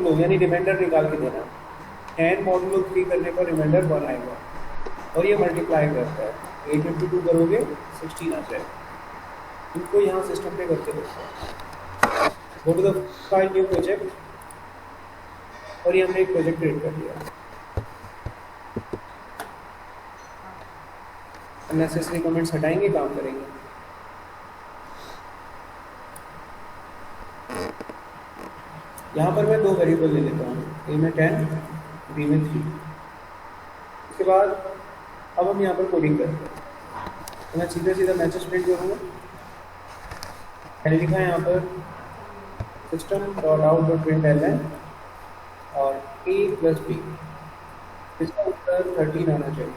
Modulo यानी reminder निकाल के देना। 10 मॉडुलो 3 करने पर रिमाइंडर 1 आएगा और ये मल्टीप्लाई करता है। 8 इंटू 2 करोगे 16 आ जाएगा। इनको यहाँ सिस्टम पे करके देखो। Go to the file new project और ये हमने एक प्रोजेक्ट क्रिएट कर दिया। अननेसेसरी कमेंट्स हटाएंगे, काम करेंगे। यहाँ पर मैं 2 वेरिएबल ले लेता हूँ, ए में 10 बी में 3। उसके बाद अब हम यहाँ पर कोडिंग करते हैं। तो मैं सीधा मैसेज प्रिंट करूँगा। मैंने लिखा है यहाँ पर system.out.println और a प्लस b, इसका उत्तर 13 आना चाहिए।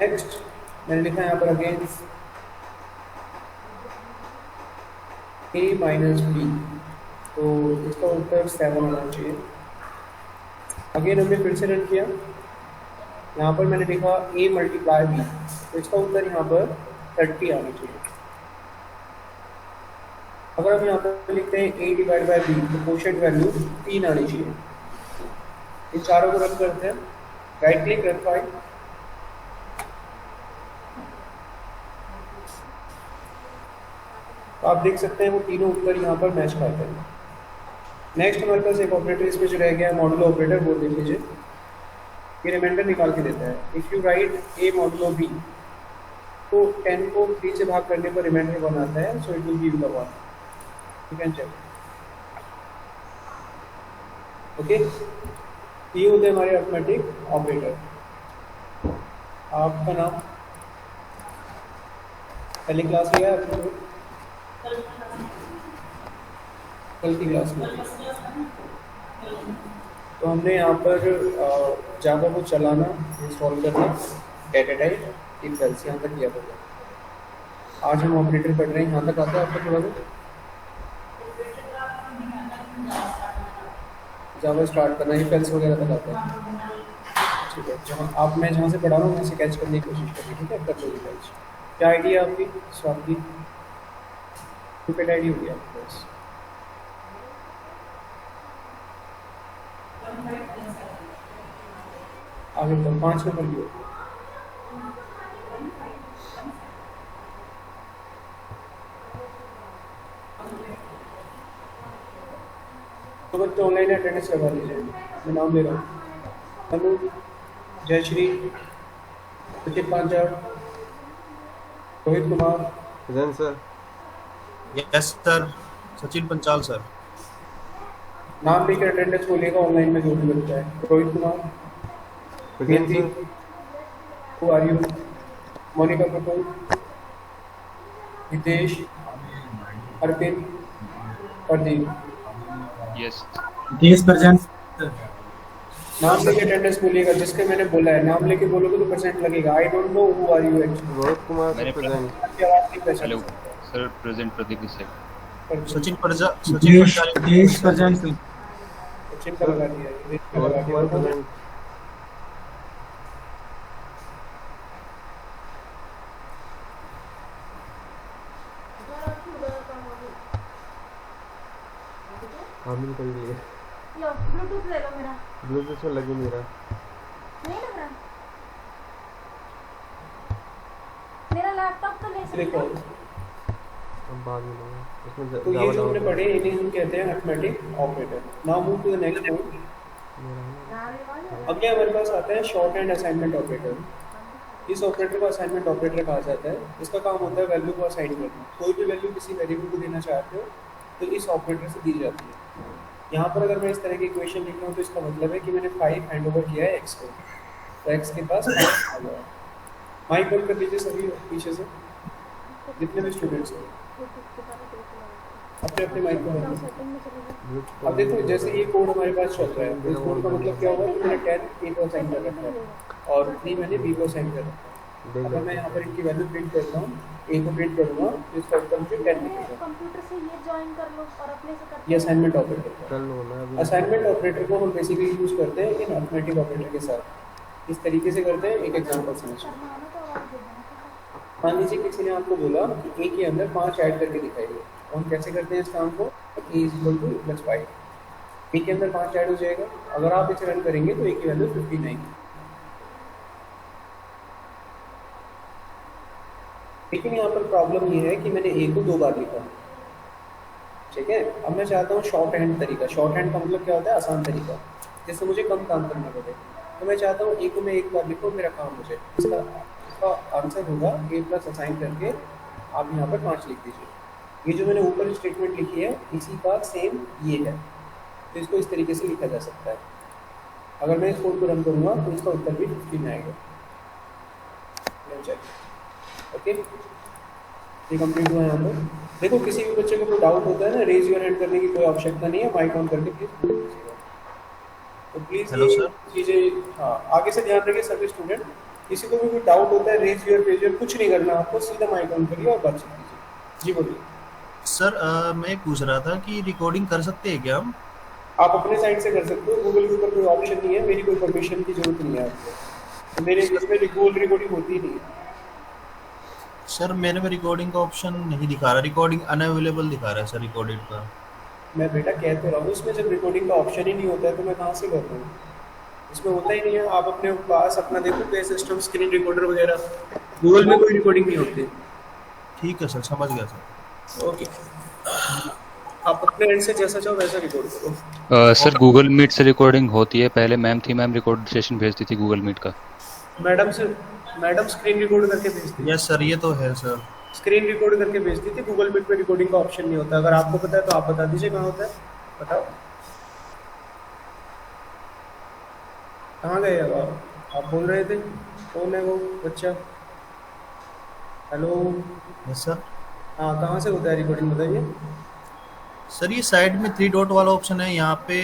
नेक्स्ट मैंने लिखा है यहाँ पर अगेन a माइनस बी, तो इसका उत्तर 7 आना चाहिए। अगेन हमने फिर से रन किया। यहाँ पर मैंने लिखा a मल्टीप्लाई b, तो इसका उत्तर यहाँ पर 30 आना चाहिए। अगर हम यहाँ पर लिखते हैं a डिवाइड बाई b, तो कोशेंट वैल्यू 3 आनी चाहिए। इन चारों को रन करते हैं। Right click, run file. तो आप देख सकते हैं वो तीनों उत्तर यहाँ पर मैच करते हैं। नेक्स्ट हमारे पास एक ऑपरेटर इसमें जो रह गया है मॉडुलो ऑपरेटर, वो देख लीजिए। ये रिमाइंडर निकाल के देता है। If you right a modulo b, तो 10 को 3 से भाग करने पर रिमाइंडर 1 आता है, so it will give the 1। You can check. Okay, ये होते हैं हमारे अरिथमेटिक ऑपरेटर। आपका नाम पहली क्लास लिया है आपने? कल की क्लास में। तो हमने यहाँ पर जावा को चलाना, इंस्टॉल करना, डेटा टाइप, इफ एल्स यहाँ तक किया था। आज हम ऑपरेटर पढ़ रहे हैं, यहाँ तक आता है आपको थोड़ा बहुत? जावा स्टार्ट करना, इफ एल्स वगैरह तक आता है। ठीक है, मैं जहाँ से पढ़ा रहा हूँ वहाँ से कैच करने की कोशिश करिए। ठीक है, कर लो कैच। क्या आईडी है आपकी? स्वाति आईडी हो गया आपके पास। आगे तो 5 नंबर की होगी। तो बच्चे ऑनलाइन अटेंडेंस लगा लीजिए। मैं नाम ले रहा हूँ। Anuj, Jayashree, Sachin Panchal, Rohit Kumar. Present sir. Yes sir, Sachin Panchal sir. नाम लेकर अटेंडेंस बोलेगा ऑनलाइन में जो भी बच्चा है। Rohit Kumar, present sir. Who are you? Monika Kapoor, Hitesh, Arpin, Pradeep. Yes present. नाम लेके अटेंडेंस बोलिएगा। जिसके मैंने बोला है नाम लेके बोलोगे तो परसेंट लगेगा। I don't know who are you actually. Rohit Kumar sir present. आपकी आवाज नहीं पहचान हेलो सकता। सर, प्रेजेंट प्रदीप से। सचिन सचिन देश पंचाल। प्रेजेंट। सचिन का लगा दिया, हितेश का लगा रोहित कुमार दिया। प्रेजेंट। हामिल कर लिए। लो ब्लूटूथ ले लो मेरा। ब्लूटूथ से लगे मेरा। नहीं लग रहा। मेरा लैपटॉप तो ले सकते देखो, हो। हम बाद में लेंगे। इसमें तो ये जो हमने पढ़े इन्हें हम कहते हैं arithmetic operator. Now move to the next point. अगले हमारे पास आता है शॉर्ट हैंड असाइनमेंट ऑपरेटर। इस ऑपरेटर को असाइनमेंट ऑपरेटर कहा जाता है। इसका काम होता है वैल्यू को असाइन करना। कोई भी वैल्यू किसी वेरिएबल को देना चाहते हो तो इस ऑपरेटर से दी जाती है। यहाँ पर अगर मैं इस तरह की इक्वेशन लिख रहा हूँ तो इसका मतलब है कि मैंने 5 हैंड ओवर किया है x को, तो x के पास 5 आ गया। माइक बंद कर लीजिए सभी पीछे से, जितने भी स्टूडेंट्स हैं अपने अपने माइक को बंद कीजिए। अब देखो जैसे ये कोड हमारे पास चल रहा है, तो इस कोड का मतलब क्या होगा कि मैंने 10 a को असाइन कर रखा है और 3 मैंने b को असाइन कर रखा है। अगर मैं यहाँ पर इनकी वैल्यू प्रिंट करता हूँ, a को प्रिंट करूँगा तो इसका उत्तर मुझे 10 मिलेगा। कंप्यूटर से ये ज्वाइन कर लो और अपने से कर ये असाइनमेंट ऑपरेटर कर लो ना अभी। असाइनमेंट ऑपरेटर को हम बेसिकली यूज करते हैं इन अरिथमेटिक ऑपरेटर के साथ। इस तरीके से करते हैं। एक एग्जांपल समझिए। मान लीजिए किसी ने आपको बोला कि a के अंदर 5 ऐड करके दिखाइए। हम कैसे करते हैं इस काम को, a is equal to plus y, a के अंदर 5 ऐड हो जाएगा, अगर आप इसे रन करेंगे तो ए की वैल्यू 59। लेकिन यहाँ पर प्रॉब्लम ये है कि मैंने ए को 2 बार लिखा, ठीक है। अब मैं चाहता हूँ शॉर्ट हैंड तरीका, शॉर्ट हैंड का मतलब क्या होता है, आसान तरीका, जिससे मुझे कम काम करना पड़े। तो मैं चाहता हूँ ए को मैं 1 बार लिखूँ, मेरा काम हो जाए। इसका आंसर होगा ए प्लस असाइन करके आप यहाँ पर 5 लिख दीजिए। ये जो मैंने ऊपर स्टेटमेंट लिखी है इसी का सेम ये है, तो इसको इस तरीके से लिखा जा सकता है। अगर मैं इस कोड को रन करूँगा तो इसका उत्तर भी 15 आएगा। ओके, ये कंप्लीट हुआ यहाँ पर। देखो किसी भी बच्चे को कोई डाउट होता है ना, रेज योर हैंड करने की कोई आवश्यकता नहीं है, माइक ऑन करके प्लीज बोल दीजिएगा। तो प्लीज हेलो सर। चीज़ें हाँ आगे से ध्यान रखिए सभी स्टूडेंट। किसी को भी कोई डाउट होता है, रेज योर कुछ नहीं करना आपको, सीधा माइक ऑन करिए और बातचीत कीजिए। जी बोलिए सर मैं पूछ रहा था कि रिकॉर्डिंग कर सकते हैं क्या हम? आप अपने साइड से कर सकते हो, गूगल के ऊपर कोई ऑप्शन नहीं है, मेरी कोई परमिशन की जरूरत नहीं है आपको, तो मेरे इसमें गूगल रिकॉर्डिंग होती ही नहीं है। सर मेरे में रिकॉर्डिंग का ऑप्शन नहीं दिखा रहा, रिकॉर्डिंग अनअवेलेबल दिखा रहा है सर रिकॉर्डेड का। मैं बेटा कह तो रहा हूँ इसमें जब रिकॉर्डिंग का ऑप्शन ही नहीं होता है तो मैं कहाँ से कर रहा हूँ, इसमें होता ही नहीं है। आप अपने पास अपना देखो पे सिस्टम स्क्रीन रिकॉर्डर वगैरह, गूगल में कोई रिकॉर्डिंग नहीं होती। ठीक है सर, समझ गया सर। ओके, आप अपने एंड से जैसा चाहो वैसा रिकॉर्ड करो। सर गूगल मीट से रिकॉर्डिंग होती है, पहले मैम थी, मैम रिकॉर्ड सेशन भेजती थी गूगल मीट का। मैडम स्क्रीन रिकॉर्ड करके भेजती यस सर, ये तो है सर। स्क्रीन रिकॉर्ड करके भेजती थी, गूगल मीट पे रिकॉर्डिंग का ऑप्शन नहीं होता। अगर आपको पता है तो आप बता दीजिए कहाँ होता है, बताओ कहाँ गए। अब आप बोल रहे थे कौन है वो बच्चा, हेलो। Yes sir. हाँ कहाँ से होता है रिकॉर्डिंग बताइए। सर ये साइड में 3 डॉट वाला ऑप्शन है यहाँ पे।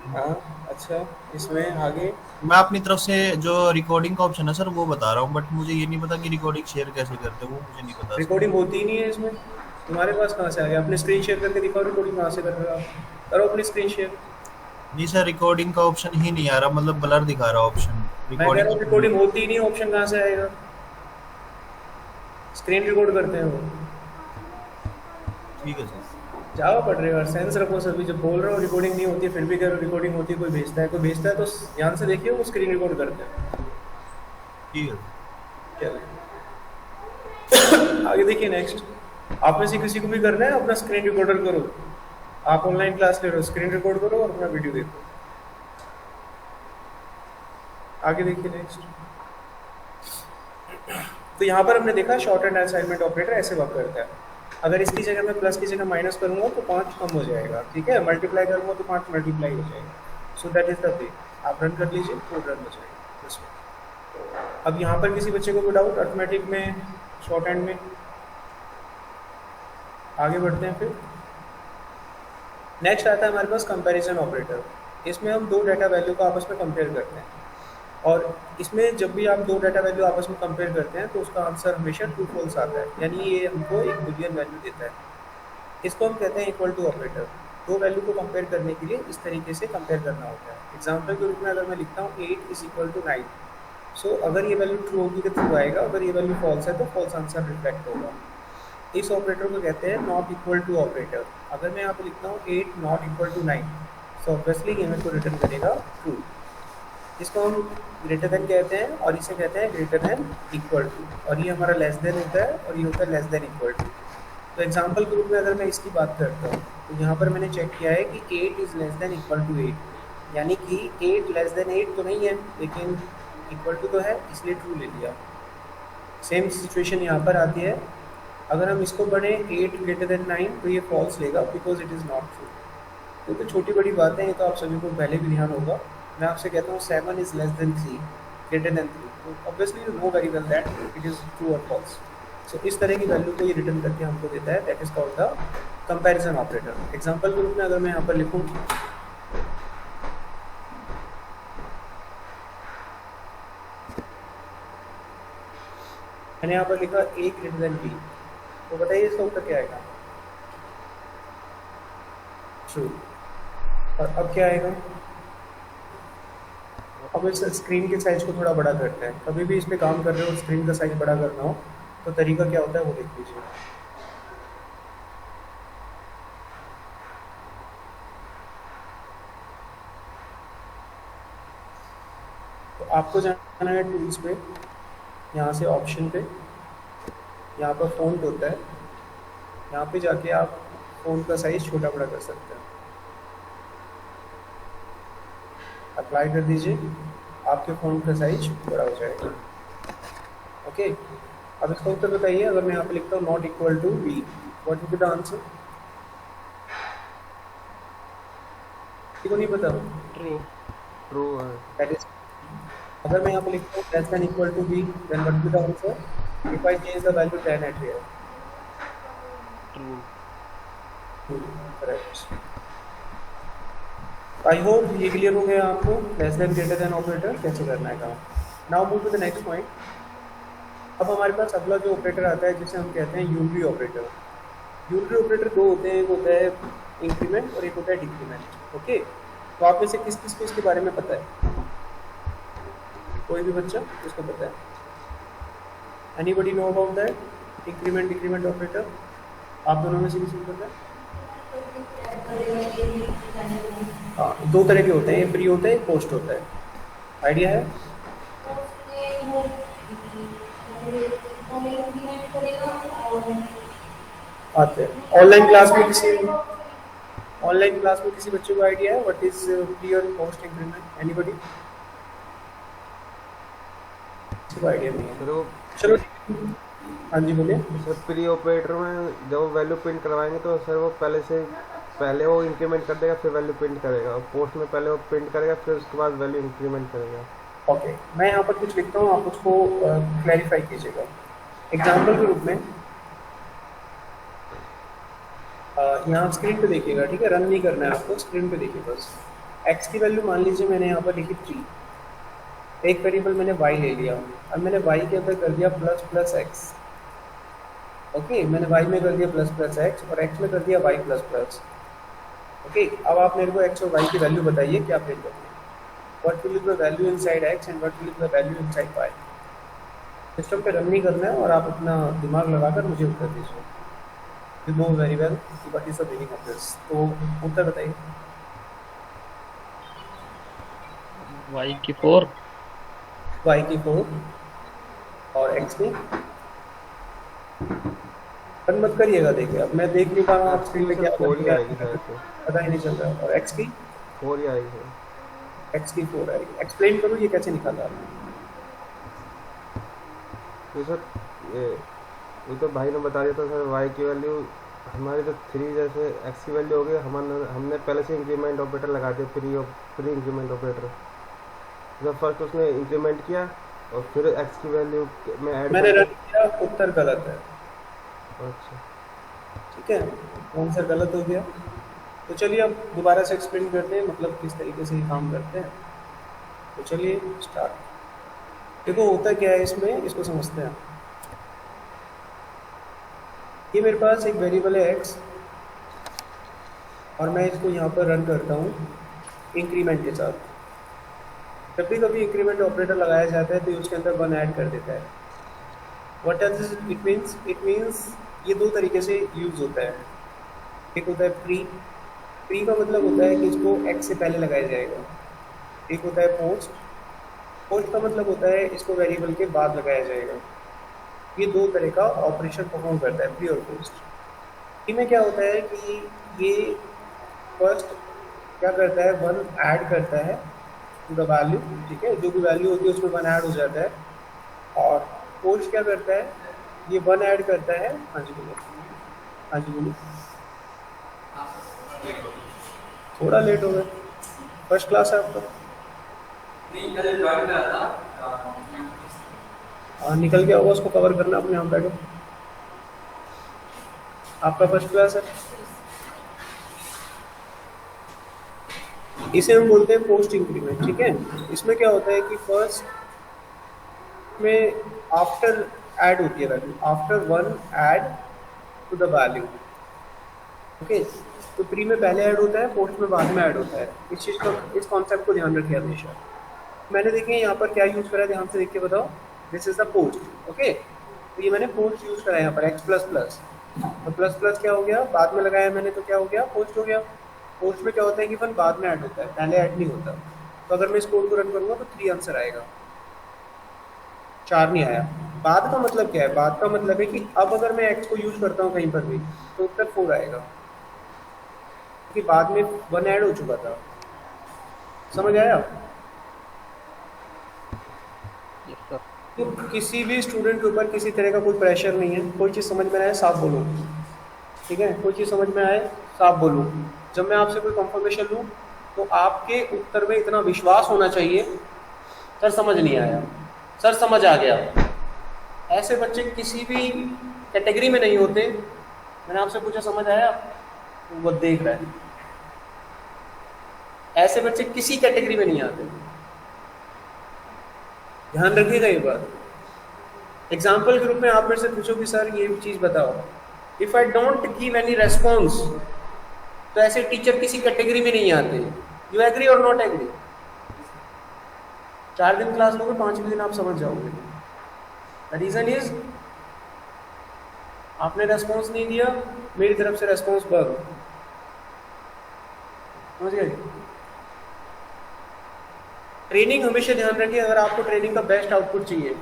हाँ अच्छा, इसमें आगे मैं अपनी तरफ से जो रिकॉर्डिंग का ऑप्शन है सर वो बता रहा हूँ, बट मुझे ये नहीं पता कि रिकॉर्डिंग शेयर कैसे करते हैं, वो मुझे नहीं पता। रिकॉर्डिंग होती ही नहीं है इसमें, तुम्हारे पास कहाँ से आ गया। अपने स्क्रीन शेयर करके दिखाओ, रिकॉर्डिंग कहाँ से कर रहे हो आप, करो अपनी स्क्रीन शेयर। नहीं सर, रिकॉर्डिंग का ऑप्शन ही नहीं आ रहा, मतलब ब्लर दिखा रहा ऑप्शन। मैं कह रहा हूँ रिकॉर्डिंग होती ही नहीं, ऑप्शन कहाँ से आएगा, स्क्रीन रिकॉर्ड करते हैं वो। ठीक है सर। जाओ पढ़ रहे हो, सेंस रखो सभी। जब बोल रहे हो रिकॉर्डिंग नहीं होती फिर भी कह रहे हो रिकॉर्डिंग होती है, कोई भेजता है तो ध्यान से देखिए वो स्क्रीन रिकॉर्ड करते हैं। ठीक है। चलो आगे देखिए नेक्स्ट। आप में से किसी को भी करना है अपना स्क्रीन रिकॉर्डर करो, आप ऑनलाइन क्लास ले रहे हो, स्क्रीन रिकॉर्ड करो और अपना वीडियो देखो। आगे देखिए नेक्स्ट। तो यहाँ पर हमने देखा शॉर्ट हैंड असाइनमेंट ऑपरेटर ऐसे वर्क करता है। अगर इसकी जगह मैं प्लस की जगह माइनस करूँगा तो 5 कम हो जाएगा, ठीक है। मल्टीप्लाई करूँगा तो 5 मल्टीप्लाई हो जाएगा। So that is the way. आप रन कर लीजिए, कोड रन हो जाएगा। अब यहाँ पर किसी बच्चे को कोई डाउट अर्थमेटिक में, शॉर्ट हैंड में? आगे बढ़ते हैं फिर। नेक्स्ट आता है हमारे पास कंपैरिजन ऑपरेटर। इसमें हम 2 डाटा वैल्यू को आपस में कंपेयर करते हैं, और इसमें जब भी आप 2 डाटा वैल्यू आपस में कंपेयर करते हैं तो उसका आंसर हमेशा ट्रू फॉल्स आता है, यानी ये हमको एक बुलियन वैल्यू देता है। इसको हम कहते हैं इक्वल टू ऑपरेटर। 2 वैल्यू को कंपेयर करने के लिए इस तरीके से कंपेयर करना होता है। एग्जाम्पल के रूप में अगर मैं लिखता हूँ 8 इज इक्वल टू 9, सो अगर ये वैल्यू ट्रू होगी तो ट्रू आएगा, अगर ये वैल्यू फॉल्स है तो फॉल्स आंसर रिफ्लेक्ट होगा। इस ऑपरेटर को कहते हैं नॉट इक्वल टू ऑपरेटर। अगर मैं यहाँ पे लिखता हूँ 8 not equal to 9, so obviously ये मेरे को रिटर्न करेगा ट्रू। इसको हम ग्रेटर देन कहते हैं और इसे कहते हैं ग्रेटर देन इक्वल टू, और ये हमारा लेस देन होता है और ये होता है लेस देन इक्वल टू। तो एग्जांपल के रूप में अगर मैं इसकी बात करता हूँ तो यहाँ पर मैंने चेक किया है कि 8 is less than equal to 8, यानी कि 8 लेस देन 8 तो नहीं है लेकिन इक्वल टू तो है, इसलिए ट्रू ले लिया। सेम सिचुएशन यहाँ पर आती है। अगर हम इसको पढ़ें 8 ग्रेटर देन 9 तो ये फॉल्स लेगा because it is not true. तो छोटी बड़ी बातें हैं, ये तो आप सभी को पहले भी ध्यान होगा। मैं आपसे कहता हूँ 7 is less then 3 greater than 3, तो obviously you know very well that it is true और फॉल्स। सो इस तरह की वैल्यू को ये रिटर्न करके हमको देता है, that is called the comparison operator. Example के रूप में अगर मैं यहाँ पर लिखूँ मैंने यहाँ पर लिखा a ग्रेटर देन b, तो बताइए इसका उत्तर क्या आएगा? ट्रू। और अब क्या आएगा? अब इस स्क्रीन के साइज को थोड़ा बड़ा करते हैं। कभी भी इस पे काम कर रहे हो स्क्रीन का साइज बड़ा करना हो तो तरीका क्या होता है वो देख लीजिए। आपको जाना है टूल्स पे, यहाँ से ऑप्शन पे, यहाँ पर फ़ॉन्ट होता है, यहाँ पे जाके आप फ़ॉन्ट का साइज़ छोटा बड़ा कर सकते हैं। अप्लाई कर दीजिए, आपके फ़ॉन्ट का साइज बड़ा हो जाएगा। ओके, अब इसका उत्तर बताइए। अगर मैं यहाँ पे लिखता हूँ not equal to B, what will be the answer? किसी को नहीं पता? ट्रू ट्रू है। दैट इज, अगर मैं यहाँ पे लिखता हूँ less than equal to B, then what will be the answer? If I change the value 10 at here. True. Correct. I hope ये क्लियर हो गया आपको, less than greater than operator कैसे करना है काम। Now move to the next point. अब हमारे पास अगला जो ऑपरेटर आता है जिसे हम कहते हैं यूनरी ऑपरेटर। यूनरी ऑपरेटर दो होते हैं, एक होता है इंक्रीमेंट और एक होता है डिक्रीमेंट। ओके, तो आप में से किस किस को इसके बारे में पता है? कोई भी बच्चा जिसको पता है? Anybody know about that increment decrement operator? आप दोनों में से किसी को पता है? हाँ, दो तरह के होते हैं, एक प्री होता है एक पोस्ट होता है। आइडिया है? आते हैं। ऑनलाइन क्लास में किसी बच्चे को आइडिया है व्हाट इज प्री और पोस्ट इंक्रीमेंट? एनीबॉडी? किसी को आइडिया नहीं है? सर वो चलो, हाँ जी बोलिए। सर प्री ऑपरेटर में जब वैल्यू प्रिंट करवाएंगे तो सर वो पहले वो इंक्रीमेंट कर देगा, फिर वैल्यू प्रिंट करेगा। और पोस्ट में पहले वो प्रिंट करेगा, फिर उसके बाद वैल्यू इंक्रीमेंट करेगा। ओके, मैं यहाँ पर कुछ लिखता हूँ, आप उसको क्लैरिफाई कीजिएगा। एग्जाम्पल के रूप में यहाँ स्क्रीन पे देखिएगा, ठीक है? रन नहीं करना है आपको, स्क्रीन पे देखिए बस। एक्स की वैल्यू मान लीजिए मैंने यहाँ पर लिखी 3, एक वेरिएबल मैंने y ले लिया, अब मैंने y के अंदर कर दिया प्लस प्लस एक्स। ओके, मैंने y में कर दिया प्लस प्लस एक्स और x में कर दिया y प्लस प्लस। ओके, अब आप मेरे को x और y की वैल्यू बताइए क्या प्रिंट करनी है। What will be the value inside x and what will be the value inside y? System पे रन नहीं करना है और आप अपना दिमाग लगाकर मुझे उत्तर दीजिए। You know very well what is the meaning of this, तो उत्तर बताइए। y की 4 y की 4 और x की रन मत करिएगा। देखिए अब मैं देख नहीं पा रहा हूँ आप स्क्रीन पे क्या 4 ही आएगी शायद से। पता ही नहीं चल रहा। और x की 4 ही आएगी सर। x की 4 आएगी। एक्सप्लेन करो ये कैसे निकाला आपने? तो सर ये तो भाई ने बता दिया था सर। y की वैल्यू हमारी जो 3 जैसे x की वैल्यू हो गई, हमने पहले से इंक्रीमेंट ऑपरेटर लगा दिया, प्री इंक्रीमेंट ऑपरेटर। जब फर्स्ट उसने इंक्रीमेंट किया और फिर x की वैल्यू में ऐड मैंने रन किया, उत्तर गलत है। अच्छा, ठीक है, आंसर गलत हो गया। तो चलिए अब दोबारा से एक्सप्लेन करते हैं, मतलब किस तरीके से ये काम करते हैं। तो चलिए स्टार्ट। देखो होता क्या है इसमें, इसको समझते हैं। ये मेरे पास एक वेरिएबल है x और मैं इसको यहाँ पर रन करता हूँ इंक्रीमेंट के साथ। जब भी कभी इंक्रीमेंट ऑपरेटर लगाया जाता है तो उसके अंदर 1 ऐड कर देता है। What does it means? It means ये दो तरीके से यूज़ होता है। एक होता है प्री का मतलब होता है कि इसको x से पहले लगाया जाएगा। एक होता है पोस्ट का मतलब होता है इसको वेरिएबल के बाद लगाया जाएगा। ये दो तरह का ऑपरेशन परफॉर्म करता है प्री और पोस्ट। इनमें क्या होता है कि ये फर्स्ट क्या करता है, 1 ऐड करता है टू द वैल्यू, ठीक है? जो भी वैल्यू होती है उसमें 1 ऐड हो जाता है। और पोस्ट क्या करता है, ये 1 ऐड करता है। हाँ जी बोलिए, हाँ जी बोलिए। थोड़ा लेट हो गए, फर्स्ट क्लास है आपका? निकल गया होगा, उसको कवर करना अपने। यहाँ बैठो, आपका फर्स्ट क्लास है। इसे हम बोलते हैं पोस्ट इंक्रीमेंट, ठीक है? इसमें क्या होता है कि फर्स्ट में आफ्टर ऐड होती है value, after 1 add to the value. Okay, तो प्री में पहले ऐड होता है, पोस्ट में बाद में ऐड होता है। इस चीज़ को, इस कॉन्सेप्ट को ध्यान रखिए हमेशा। मैंने देखिए यहाँ पर क्या यूज़ करा है, ध्यान से देख के बताओ। This is the post. Okay, तो ये मैंने पोस्ट यूज़ करा है यहाँ पर x प्लस प्लस। तो प्लस प्लस क्या हो गया, बाद में लगाया मैंने तो क्या हो गया, पोस्ट हो गया। पोस्ट में क्या होता है कि 1 बाद में ऐड होता है, पहले ऐड नहीं होता। तो अगर मैं इस कोड को रन करूँगा तो 3 आंसर आएगा, 4 नहीं आया। बाद का मतलब क्या है? बाद का मतलब है कि अब अगर मैं x को यूज करता हूँ कहीं पर भी तो उत्तर 4 आएगा, कि बाद में 1 ऐड हो चुका था। समझ आया? Yes sir. तो किसी भी स्टूडेंट के ऊपर किसी तरह का कोई प्रेशर नहीं है। कोई चीज़ समझ में आए साफ बोलो, ठीक है? कोई चीज़ समझ में आए साफ बोलो। जब मैं आपसे कोई कंफर्मेशन लूँ तो आपके उत्तर में इतना विश्वास होना चाहिए, सर समझ नहीं आया, सर समझ आ गया। ऐसे बच्चे किसी भी कैटेगरी में नहीं होते। मैंने आपसे पूछा समझ आया, तो वो देख रहा है। ऐसे बच्चे किसी कैटेगरी में नहीं आते, ध्यान रखिएगा ये बात। एग्जाम्पल के रूप में आप मेरे से पूछो कि सर ये चीज़ बताओ, if I don't give any response, तो ऐसे टीचर किसी कैटेगरी में नहीं आते। यू एग्री और नॉट एग्री? 4 दिन क्लास लोगे, 5वें दिन आप समझ जाओगे। द रीजन इज आपने रेस्पॉन्स नहीं दिया, मेरी तरफ से रेस्पॉन्स बंद। समझ गए? ट्रेनिंग हमेशा ध्यान रखिए, अगर आपको ट्रेनिंग का बेस्ट आउटपुट चाहिए,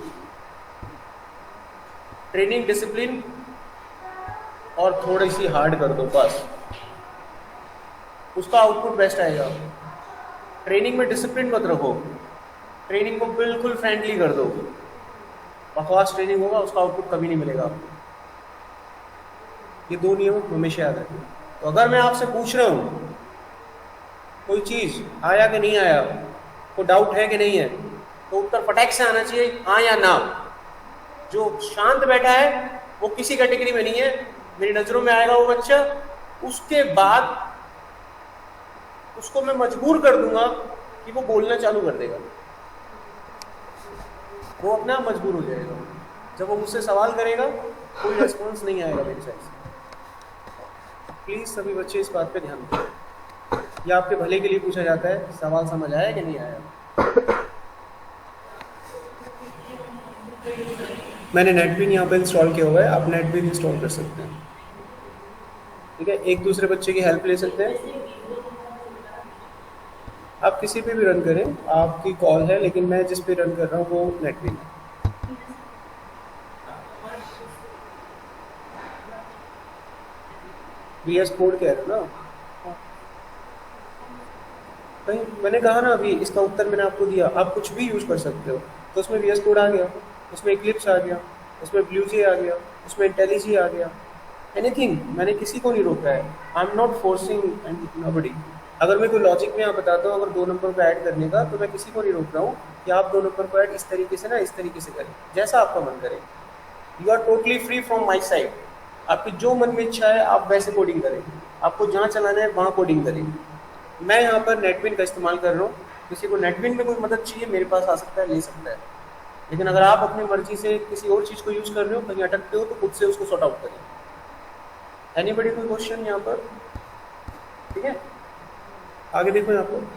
ट्रेनिंग डिसिप्लिन और थोड़ी सी हार्ड कर दो बस, उसका आउटपुट बेस्ट आएगा। ट्रेनिंग में डिसिप्लिन मत रखो, ट्रेनिंग को बिल्कुल फ्रेंडली कर दो, बकवास ट्रेनिंग होगा उसका आउटपुट कभी नहीं मिलेगा आपको। ये 2 नियम हमेशा याद रखें। तो अगर मैं आपसे पूछ रहा हूँ कोई चीज़ आया कि नहीं आया, कोई डाउट है कि नहीं है, तो उत्तर फटाक से आना चाहिए, हाँ या ना। जो शांत बैठा है वो किसी कैटेगरी में नहीं है, मेरी नज़रों में आएगा वो बच्चा, उसके बाद उसको मैं मजबूर कर दूंगा कि वो बोलना चालू कर देगा, वो अपने आप मजबूर हो जाएगा। जब वो मुझसे सवाल करेगा कोई रेस्पॉन्स नहीं आएगा मेरी साइड से। प्लीज़ सभी बच्चे इस बात पे ध्यान दें, ये आपके भले के लिए पूछा जाता है। सवाल समझ आया कि नहीं आया? मैंने नेटबिन यहाँ पे इंस्टॉल किया हुआ है, आप नेटबिन इंस्टॉल कर सकते हैं, ठीक है? एक दूसरे बच्चे की हेल्प ले सकते हैं। आप किसी पे भी रन करें, आपकी कॉल है, लेकिन मैं जिस पे रन कर रहा हूँ वो नेटबिन है। VS कोड कह रहे हो ना? कहीं मैंने कहा ना अभी, इसका उत्तर मैंने आपको दिया, आप कुछ भी यूज कर सकते हो। तो उसमें VS कोड आ गया, उसमें इक्लिप्स आ गया, उसमें BlueJ आ गया, उसमें IntelliJ आ गया, एनीथिंग। मैंने किसी को नहीं रोका है, आई एम नॉट फोर्सिंग नोबडी। अगर मैं कोई लॉजिक में यहाँ बताता हूँ अगर 2 नंबर को ऐड करने का, तो मैं किसी को नहीं रोक रहा हूँ कि आप 2 नंबर को ऐड इस तरीके से ना इस तरीके से करें, जैसा आपका मन करे। You are totally free from my side. आपकी जो मन में इच्छा है आप वैसे कोडिंग करें, आपको जहाँ चलाना है वहाँ कोडिंग करें। मैं यहाँ पर नेटबिन का इस्तेमाल कर रहा हूँ, किसी को नेटबिन में कोई मदद चाहिए मेरे पास आ सकता है, ले सकता है। लेकिन अगर आप अपनी मर्जी से किसी और चीज़ को यूज़ कर रहे हो, कहीं अटकते हो, तो खुद से उसको सॉर्ट आउट करें। एनीबडी कोई क्वेश्चन यहाँ पर? ठीक है, आगे देखो यहाँ पर।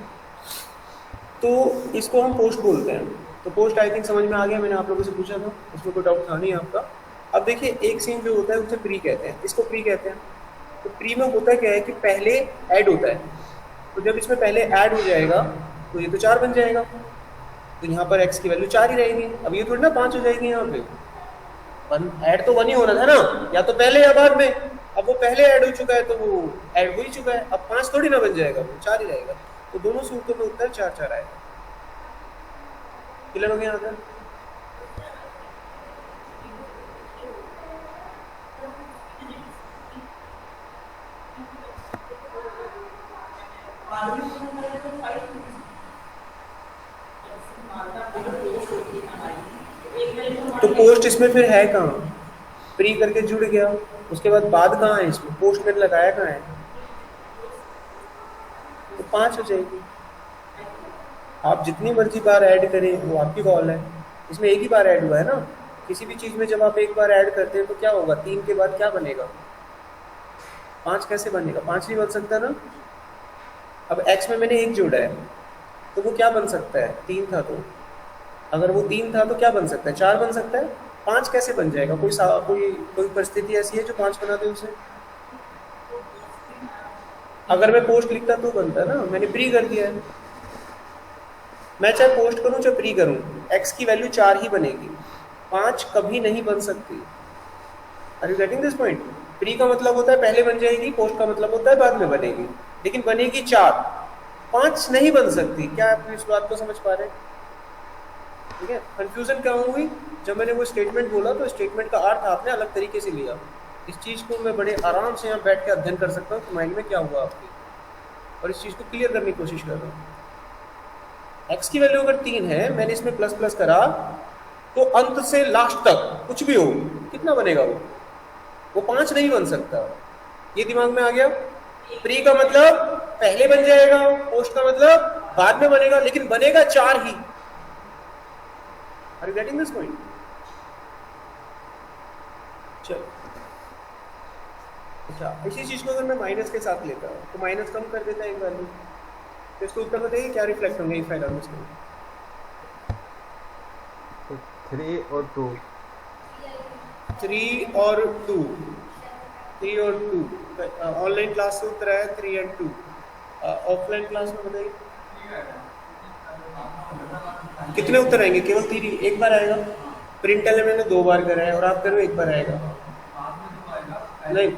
तो इसको हम पोस्ट बोलते हैं। तो पोस्ट आई थिंक समझ में आ गया, मैंने आप लोगों से पूछा था, उसमें कोई डाउट था नहीं आपका। अब देखिए, एक सीन जो होता है उसे प्री कहते हैं, इसको प्री कहते हैं। तो प्री में होता क्या है कि पहले ऐड होता है, तो जब इसमें पहले ऐड हो जाएगा तो ये तो 4 बन जाएगा, तो यहाँ पर x की वैल्यू 4 ही रहेगी। अब ये थोड़ी ना 5 हो जाएगी, यहाँ पे ऐड तो 1 ही होना था ना, या तो पहले या बाद में। अब वो पहले ऐड हो चुका है तो वो ऐड हो ही चुका है, अब 5 थोड़ी ना बन जाएगा, वो 4 ही रहेगा। तो दोनों सूत्रों में उत्तर 4-4 आएगा। क्लियर हो गया यहाँ तक? तो पोस्ट इसमें फिर है कहाँ? प्री करके जुड़ गया, उसके बाद कहाँ है इसमें? पोस्ट मैंने लगाया कहाँ है? तो 5 हो जाएगी। आप जितनी मर्जी बार ऐड करें वो आपकी कॉल है। इसमें एक ही बार ऐड हुआ है ना। किसी भी चीज़ में जब आप एक बार ऐड करते हैं तो क्या होगा? 3 के बाद क्या बनेगा? 5 कैसे बनेगा? 5 नहीं बन सकता ना। अब x में मैंने 1 जोड़ा है तो वो क्या बन सकता है? 3 था, तो अगर वो 3 था तो क्या बन सकता है? 4 बन सकता है। 5 कैसे बन जाएगा? कोई परिस्थिति ऐसी है जो 5 बना दे उसे? अगर मैं पोस्ट लिखता तो बनता ना, मैंने प्री कर दिया है। मैं चाहे पोस्ट करूं चाहे प्री करूं, x की वैल्यू 4 ही बनेगी, 5 कभी नहीं बन सकती। Are you getting this point? Pre का मतलब होता है पहले बन जाएगी, पोस्ट का मतलब होता है बाद में बनेगी, लेकिन बनेगी 4, 5 नहीं बन सकती। क्या आप इस बात को समझ पा रहे हैं? ठीक है, कंफ्यूजन क्या हुई जब मैंने वो स्टेटमेंट बोला, तो स्टेटमेंट का अर्थ आपने अलग तरीके से लिया। इस चीज़ को मैं बड़े आराम से यहाँ बैठ के अध्ययन कर सकता हूँ कि माइंड में क्या हुआ आपके, और इस चीज़ को क्लियर करने की कोशिश कर रहा हूँ। x की वैल्यू अगर 3 है, मैंने इसमें प्लस प्लस करा, तो अंत से लास्ट तक कुछ भी हो कितना बनेगा वो 5 नहीं बन सकता। ये दिमाग में आ गया? प्री का मतलब पहले बन जाएगा, पोस्ट का मतलब बाद में बनेगा, लेकिन बनेगा 4 ही। Are you getting this point? चलो, अच्छा, इसी चीज को अगर मैं माइनस के साथ लेता हूँ तो माइनस कम कर देता है एक वैल्यू, तो इसको उत्तर बताइए क्या रिफ्लेक्ट होंगे इफ आई रन इसको? 3 और 2। 3 और 2, 3 और 2। ऑनलाइन क्लास से उत्तर आया 3 एंड 2। ऑफलाइन क्लास में बताइए कितने उत्तर आएंगे? केवल 3 ही, एक बार आएगा। प्रिंट एल मैंने 2 बार करा है और आप करो एक बार आएगा। नहीं,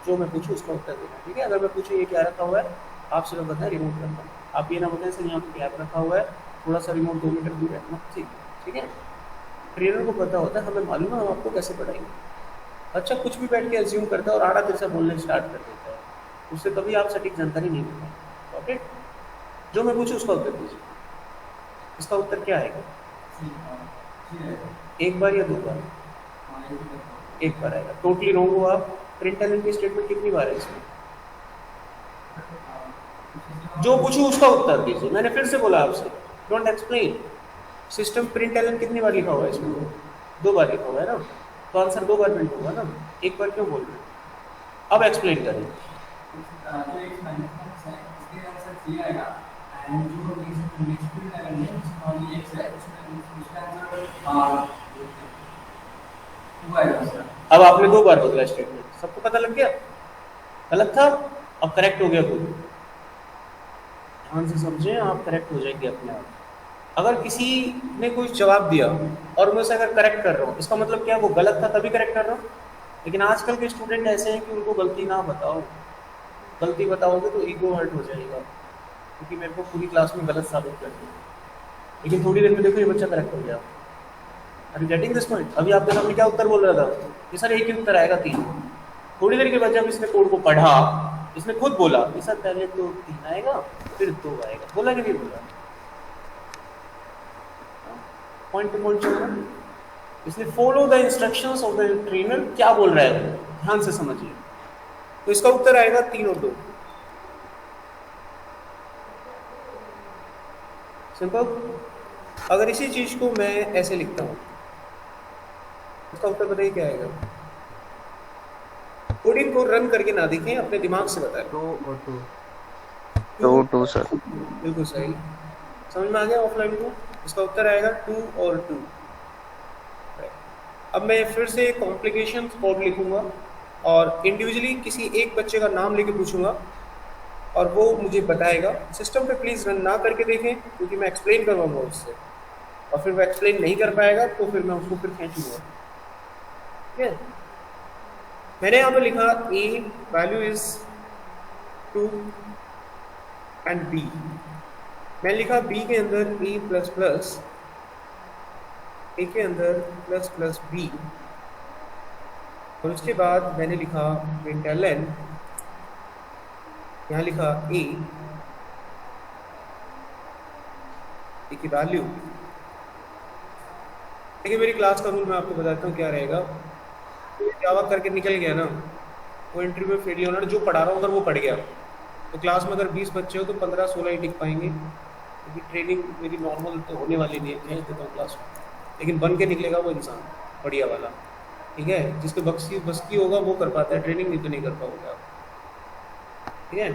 जो मैं पूछूं उसका उत्तर देना, ठीक है? अगर मैं पूछूं ये क्या रखा हुआ है, आप सिर्फ बताएं रिमोट रखा है, आप ये ना बताएं सर यहाँ पे कैप रखा हुआ है, थोड़ा सा रिमोट 2 मीटर दूर रखना, ठीक है? ट्रेनर को पता होता है, हमें मालूम है हम आपको कैसे पढ़ाएंगे। अच्छा, कुछ भी बैठ के एज्यूम करता है और आड़ा तिरछा बोलने स्टार्ट कर देता है, उससे कभी आप सटीक जानकारी नहीं मिलता। ओके, जो मैं पूछूं उसका उत्तर दीजिए। इसका उत्तर क्या आएगा? एक बार या 2 बार? एक बार आएगा। टोटली रॉन्ग हुआ आप। प्रिंट एलन की स्टेटमेंट कितनी बार है इसमें? जो पूछूं उसका उत्तर दीजिए। मैंने फिर से बोला आपसे, don't explain. System print LN कितनी बार लिखा हुआ है इसमें? 2 बार लिखा हुआ है ना, तो आंसर 2 बार प्रिंट होगा ना, एक बार क्यों बोल रहे हैं? अब एक्सप्लेन करें। अब आपने 2 बार बदला स्टेटमेंट, सबको पता लग गया गलत था, अब करेक्ट हो गया खुद। ध्यान से समझें, आप करेक्ट हो जाएंगे अपने आप। अगर किसी ने कोई जवाब दिया और मैं उसे अगर करेक्ट कर रहा हूँ, इसका मतलब क्या वो गलत था तभी करेक्ट कर रहा हूँ? लेकिन आजकल के स्टूडेंट ऐसे हैं कि उनको गलती ना बताओ, गलती बताओगे तो ईगो हर्ट हो जाएगा, क्योंकि मेरे को पूरी क्लास में गलत साबित कर दिया, लेकिन थोड़ी देर में देखो ये बच्चा करेक्ट हो गया। Are you getting this point? अभी आपके सामने क्या उत्तर बोल रहा था कि सर एक ही उत्तर आएगा 3। थोड़ी देर के बाद जब इसने कोड को पढ़ा, इसने खुद बोला कि सर पहले तो 3 आएगा फिर 2 आएगा। बोला कि नहीं बोला? पॉइंट टू पॉइंट चल रहा है। इसलिए follow the instructions of the trainer. क्या बोल रहा है ध्यान से समझिए। तो इसका उत्तर आएगा 3 और 2। सिंपल। अगर इसी चीज को मैं ऐसे लिखता हूं, इसका उत्तर बताइए क्या आएगा? कोडिंग को रन करके ना देखें, अपने दिमाग से बताएं। 2 और 2 2 सर। बिल्कुल सही, समझ में आ गया ऑफलाइन को? इसका उत्तर आएगा 2 और 2। अब मैं फिर से कॉम्प्लिकेशन कोड लिखूंगा और इंडिविजुअली किसी एक बच्चे का नाम लेके पूछूंगा और वो मुझे बताएगा। सिस्टम पे प्लीज़ रन ना करके देखें, क्योंकि मैं एक्सप्लेन करवाऊंगा उससे, और फिर वो एक्सप्लेन नहीं कर पाएगा तो फिर मैं उसको फिर खींचूंगा। ठीक है? मैंने यहाँ पे लिखा a value is 2 and b। मैंने लिखा b के अंदर a प्लस प्लस, a के अंदर प्लस प्लस b, और उसके बाद मैंने लिखा println, यहाँ लिखा a की वैल्यू। देखिए मेरी क्लास का रूल मैं आपको बताता हूँ क्या रहेगा। तो जावा करके निकल गया ना, वो इंटरव्यू में फेल होना, जो पढ़ा रहा हूँ अगर वो पढ़ गया तो क्लास में अगर 20 बच्चे हो तो 15-16 ही टिक पाएंगे, क्योंकि ट्रेनिंग मेरी नॉर्मल तो होने वाली नहीं है, भेज देता हूँ क्लास में, लेकिन बन के निकलेगा वो इंसान बढ़िया वाला। ठीक है? जिसके बस की होगा वो कर पाता है ट्रेनिंग, नहीं तो नहीं कर पाओगे आप। ठीक है?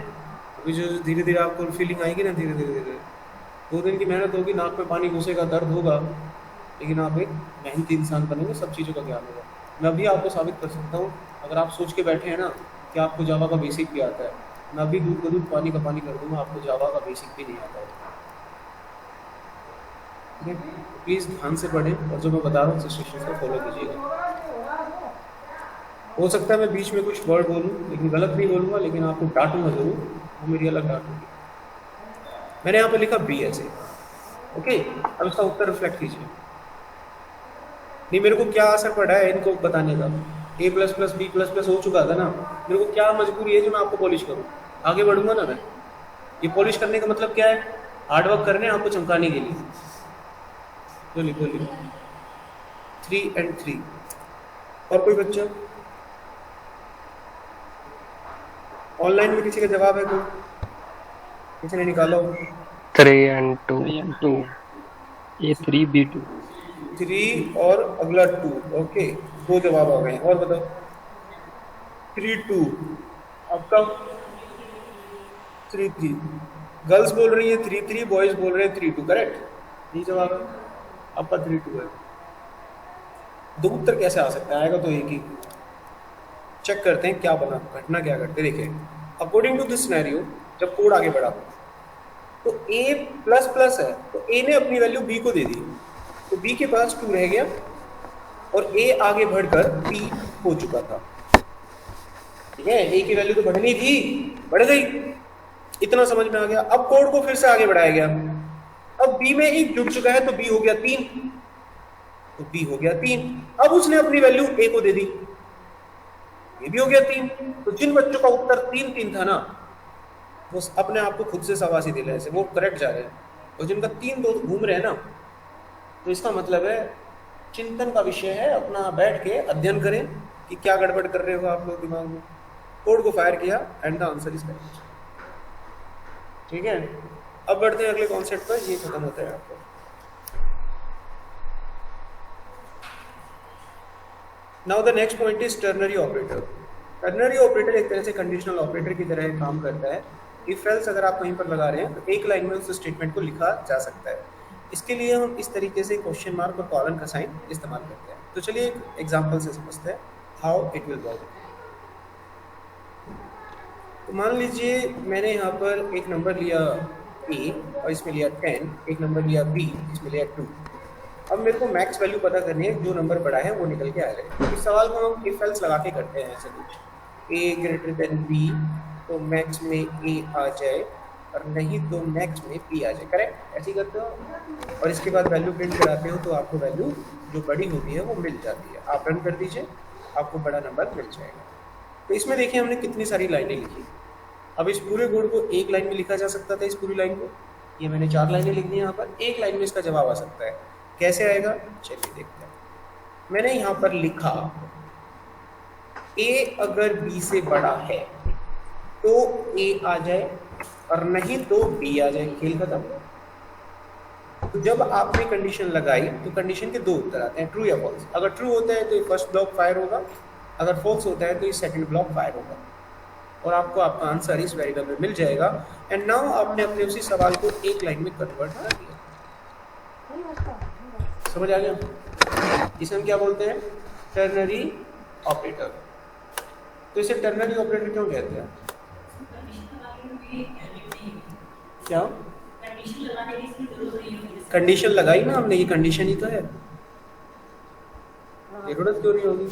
अभी जो धीरे धीरे आपको फीलिंग आएगी ना, धीरे धीरे धीरे 2 दिन की मेहनत होगी, नाक में पानी घुसेगा, दर्द होगा, लेकिन आप एक मेहनती इंसान बनेंगे, सब चीज़ों का ज्ञान होगा। मैं अभी आपको साबित कर सकता हूँ, अगर आप सोच के बैठे हैं ना कि आपको जावा का बेसिक भी आता है, मैं अभी दूध का दूध पानी का पानी कर दूँगा, आपको जावा का बेसिक भी नहीं आता है। ठीक है, प्लीज़ ध्यान से पढ़ें और जो मैं बता रहा हूँ उस इंस्ट्रक्शंस को फॉलो कीजिएगा। हो सकता है मैं बीच में कुछ वर्ड बोलूँ, लेकिन गलत नहीं बोलूँगा, लेकिन आपको डांटूंगा जरूर, वो मेरी अलग डांट होगी। मैंने यहाँ पर लिखा बी ऐसे, ओके। अब इसका उत्तर रिफ्लेक्ट कीजिए। नहीं, मेरे को क्या असर पड़ा है इनको बताने का? a plus plus B plus plus हो चुका था ना, मेरे को क्या मजबूरी है जो मैं आपको पॉलिश करूँ? आगे बढ़ूंगा ना मैं। ये पॉलिश करने का मतलब क्या है? हार्डवर्क करने आपको चमकाने के लिए। तो लिखो 3 and 3। और कोई बच्चा ऑनलाइन में किसी का जवाब है? कोई किसी ने निकाला हो? 3 and 2 3 and 2 A3 B2 3 और अगला 2, ओके, 2 जवाब आ गए। और बताओ 3 2, आपका 3 3। गर्ल्स बोल रही है 3 3, बॉयज बोल रहे हैं 3 2, करेक्ट? ये जवाब है आपका, 3 2 है। दो उत्तर कैसे आ सकता है? आएगा तो एक ही। चेक करते हैं क्या बना, घटना क्या घटते। देखिए, अकॉर्डिंग टू दिस सिनेरियो, जब कोड आगे बढ़ा तो a प्लस प्लस है, तो a ने अपनी वैल्यू b को दे दी, तो b के पास 2 रह गया और a आगे बढ़कर b हो चुका था। ठीक है, a की वैल्यू तो बढ़नी थी, बढ़ गई, इतना समझ में आ गया। अब कोड को फिर से आगे बढ़ाया गया, अब b में 1 जुड़ चुका है तो b हो गया 3, तो b हो गया 3। अब उसने अपनी वैल्यू a को दे दी, ये भी हो गया 3। तो जिन बच्चों का उत्तर 3 3 था ना, वो अपने आप को खुद से शाबाशी दिला से वो करेक्ट जा रहे हैं, और जिनका 3 2 घूम रहे हैं ना, तो इसका मतलब है चिंतन का विषय है, अपना बैठ के अध्ययन करें कि क्या गड़बड़ कर रहे हो आप लोग दिमाग में। कोड को फायर किया and the answer is correct. ठीक है, अब बढ़ते हैं अगले कॉन्सेप्ट पर, ये खत्म होता है आपको। Now the next point is ternary operator. Ternary operator एक तरह से कंडीशनल ऑपरेटर की तरह काम करता है। इफ एल्स अगर आप कहीं पर लगा रहे हैं तो एक लाइन में उस स्टेटमेंट को लिखा जा सकता है। इसके लिए हम इस तरीके से क्वेश्चन मार्क और कॉलन का साइन इस्तेमाल करते हैं। तो चलिए एक एग्जांपल से समझते हैं हाउ इट विल वर्क। तो मान लीजिए मैंने यहाँ पर एक नंबर लिया a और इसमें लिया 10, एक नंबर लिया b, इसमें लिया 2। अब मेरे को मैक्स वैल्यू पता करनी है, जो नंबर बड़ा है वो निकल के आ जाए। इस सवाल को हम इफ एल्स लगा के करते हैं ऐसे कुछ, a ग्रेटर देन b, तो मैक्स में a आ जाए और नहीं तो मैक्स में b आ जाए, करेक्ट? ऐसे ही करते हो और इसके बाद वैल्यू प्रिंट कराते हो तो आपको वैल्यू जो बड़ी होती है वो मिल जाती है। आप रन कर दीजिए, आपको बड़ा नंबर मिल जाएगा। तो इसमें देखिए हमने कितनी सारी लाइनें लिखी। अब इस पूरे कोड को एक लाइन में लिखा जा सकता था, इस पूरी लाइन को, ये मैंने 4 लाइनें लिख दी यहाँ पर, एक लाइन में इसका जवाब आ सकता है। कैसे आएगा चलिए देखते हैं। मैंने यहाँ पर लिखा a अगर b से बड़ा है तो a आ जाए और नहीं तो b आ जाए, खेल खत्म। तो जब आपने कंडीशन लगाई तो कंडीशन के 2 उत्तर आते हैं, ट्रू या फॉल्स। अगर ट्रू होता है तो ये फर्स्ट ब्लॉक फायर होगा, अगर फॉल्स होता है तो ये सेकंड ब्लॉक फायर होगा और आपको आपका आंसर इस वेरिएबल में मिल जाएगा। एंड नाउ आपने अपने उसी सवाल को एक लाइन में कन्वर्ट कर दिया। समझ आ गया? इसे हम क्या बोलते हैं? Ternary operator. तो इसे टर्नरी ऑपरेटर क्यों कहते हैं? क्या कंडीशन लगाई ना हमने, ये कंडीशन ही तो है, जरूरत क्यों नहीं होगी?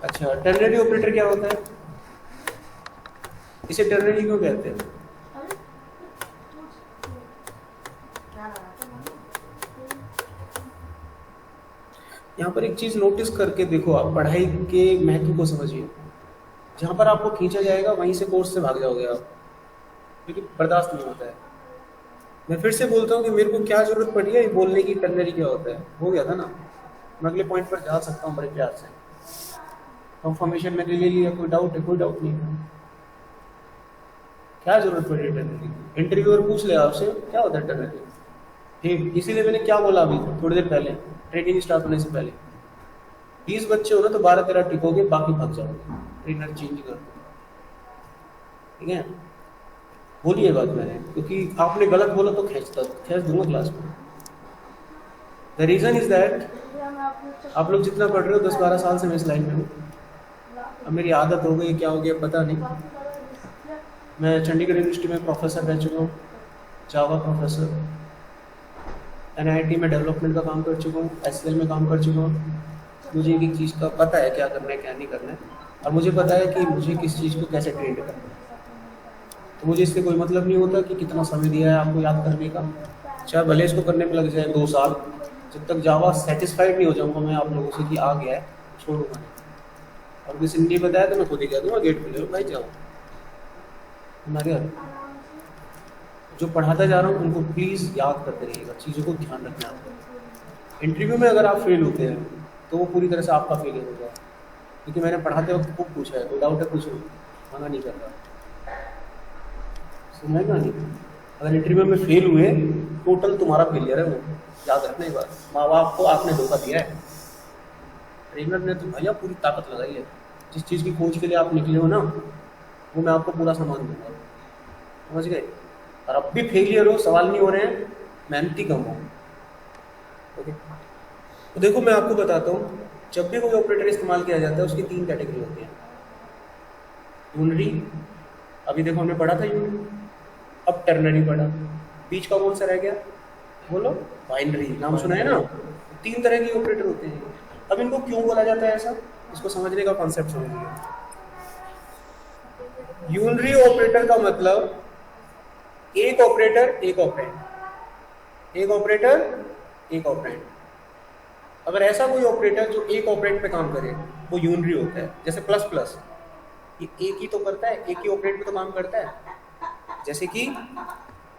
अच्छा, टर्नरी ऑपरेटर क्या होता है? इसे टर्नरी क्यों कहते हैं? यहाँ पर एक चीज नोटिस करके देखो, आप पढ़ाई के महत्व को समझिए। जहाँ पर आपको खींचा जाएगा वहीं से कोर्स से भाग जाओगे आप, क्योंकि बर्दाश्त नहीं होता है। मैं फिर से बोलता हूँ कि मेरे को क्या जरूरत पड़ी है ये बोलने की, टर्नरी क्या होता है, हो गया था ना। मैं अगले पॉइंट पर जा सकता हूँ बड़े प्यार से। कंफर्मेशन मैंने ले लिया, कोई डाउट है? कोई डाउट नहीं है। क्या जरूरत पड़ी टर्नरी? इंटरव्यूअर पूछ ले आपसे क्या होता है टर्नरी, ठीक। इसीलिए मैंने क्या बोला अभी थोड़ी देर पहले, ट्रेनिंग स्टार्ट होने से पहले, 20 बच्चे हो ना तो 12-13 टिकोगे, बाकी भाग जाओगे, ट्रेनर चेंज कर दो। ठीक है, बोलिए बात मैंने, क्योंकि आपने गलत बोला तो खींच दूंगा क्लास में। द रीजन इज दैट आप लोग जितना पढ़ रहे हो 10-12 साल से मैं इस लाइन में हूँ। अब मेरी आदत हो गई, क्या हो गया पता नहीं। मैं चंडीगढ़ यूनिवर्सिटी में प्रोफेसर रह चुका हूँ, जावा प्रोफेसर। NIT में डेवलपमेंट का काम कर चुका हूँ, SQL में काम कर चुका हूँ। मुझे एक चीज़ का पता है क्या करना है क्या नहीं करना है, और मुझे पता है कि मुझे किस चीज़ को कैसे ट्रेंड करना है। तो मुझे इससे कोई मतलब नहीं होता कि कितना समय दिया है आपको याद करने का, चाहे भले इसको करने में लग जाए 2 साल, जब तक जावा सेटिस्फाइड नहीं हो जाऊँगा मैं आप लोगों से कि आ गया है, छोड़ूंगा नहीं। और किसी ने नहीं बताया तो मैं खुद ही कह दूँगा गेट खुले भाई जाओ। हमारे घर जो पढ़ाता जा रहा हूँ उनको प्लीज़ याद करते रहिएगा, चीज़ों को ध्यान रखना आपको। इंटरव्यू में अगर आप फेल होते हैं तो वो पूरी तरह से आपका फेलियर होगा, क्योंकि मैंने पढ़ाते वक्त खूब पूछा है, कोई डाउट है पूछो, मना नहीं करता, समझ ना नहीं। अगर इंटरव्यू में फेल हुए टोटल तुम्हारा फेलियर है वो, याद रखना एक बार। माँ बाप को आपने धोखा दिया है, ट्रेनर ने तो भैया पूरी ताकत लगाई है, जिस चीज़ की खोज के लिए आप निकले हो ना वो मैं आपको पूरा सामान दूंगा, समझ गए। और अब भी फेलियर हो, सवाल नहीं हो रहे हैं, मेहनती कम हो, ओके। तो देखो मैं आपको बताता हूँ, जब भी कोई ऑपरेटर इस्तेमाल किया जाता है उसकी 3 कैटेगरी होती है। यूनरी, अभी देखो हमने पढ़ा था यूनरी, अब टर्नरी पढ़ा, बीच का कौन सा रह गया बोलो, बाइनरी, नाम सुना है ना। 3 तरह के ऑपरेटर होते हैं। अब इनको क्यों बोला जाता है ऐसा, इसको समझने का कॉन्सेप्ट समझिए। यूनरी ऑपरेटर का मतलब एक ऑपरेटर एक ऑपरेंड, एक ऑपरेटर एक ऑपरेंड। अगर ऐसा कोई ऑपरेटर जो एक ऑपरेंड पे काम करे वो यूनरी होता है। जैसे प्लस प्लस, ये एक ही तो करता है, एक ही ऑपरेंड पे तो काम करता है। जैसे कि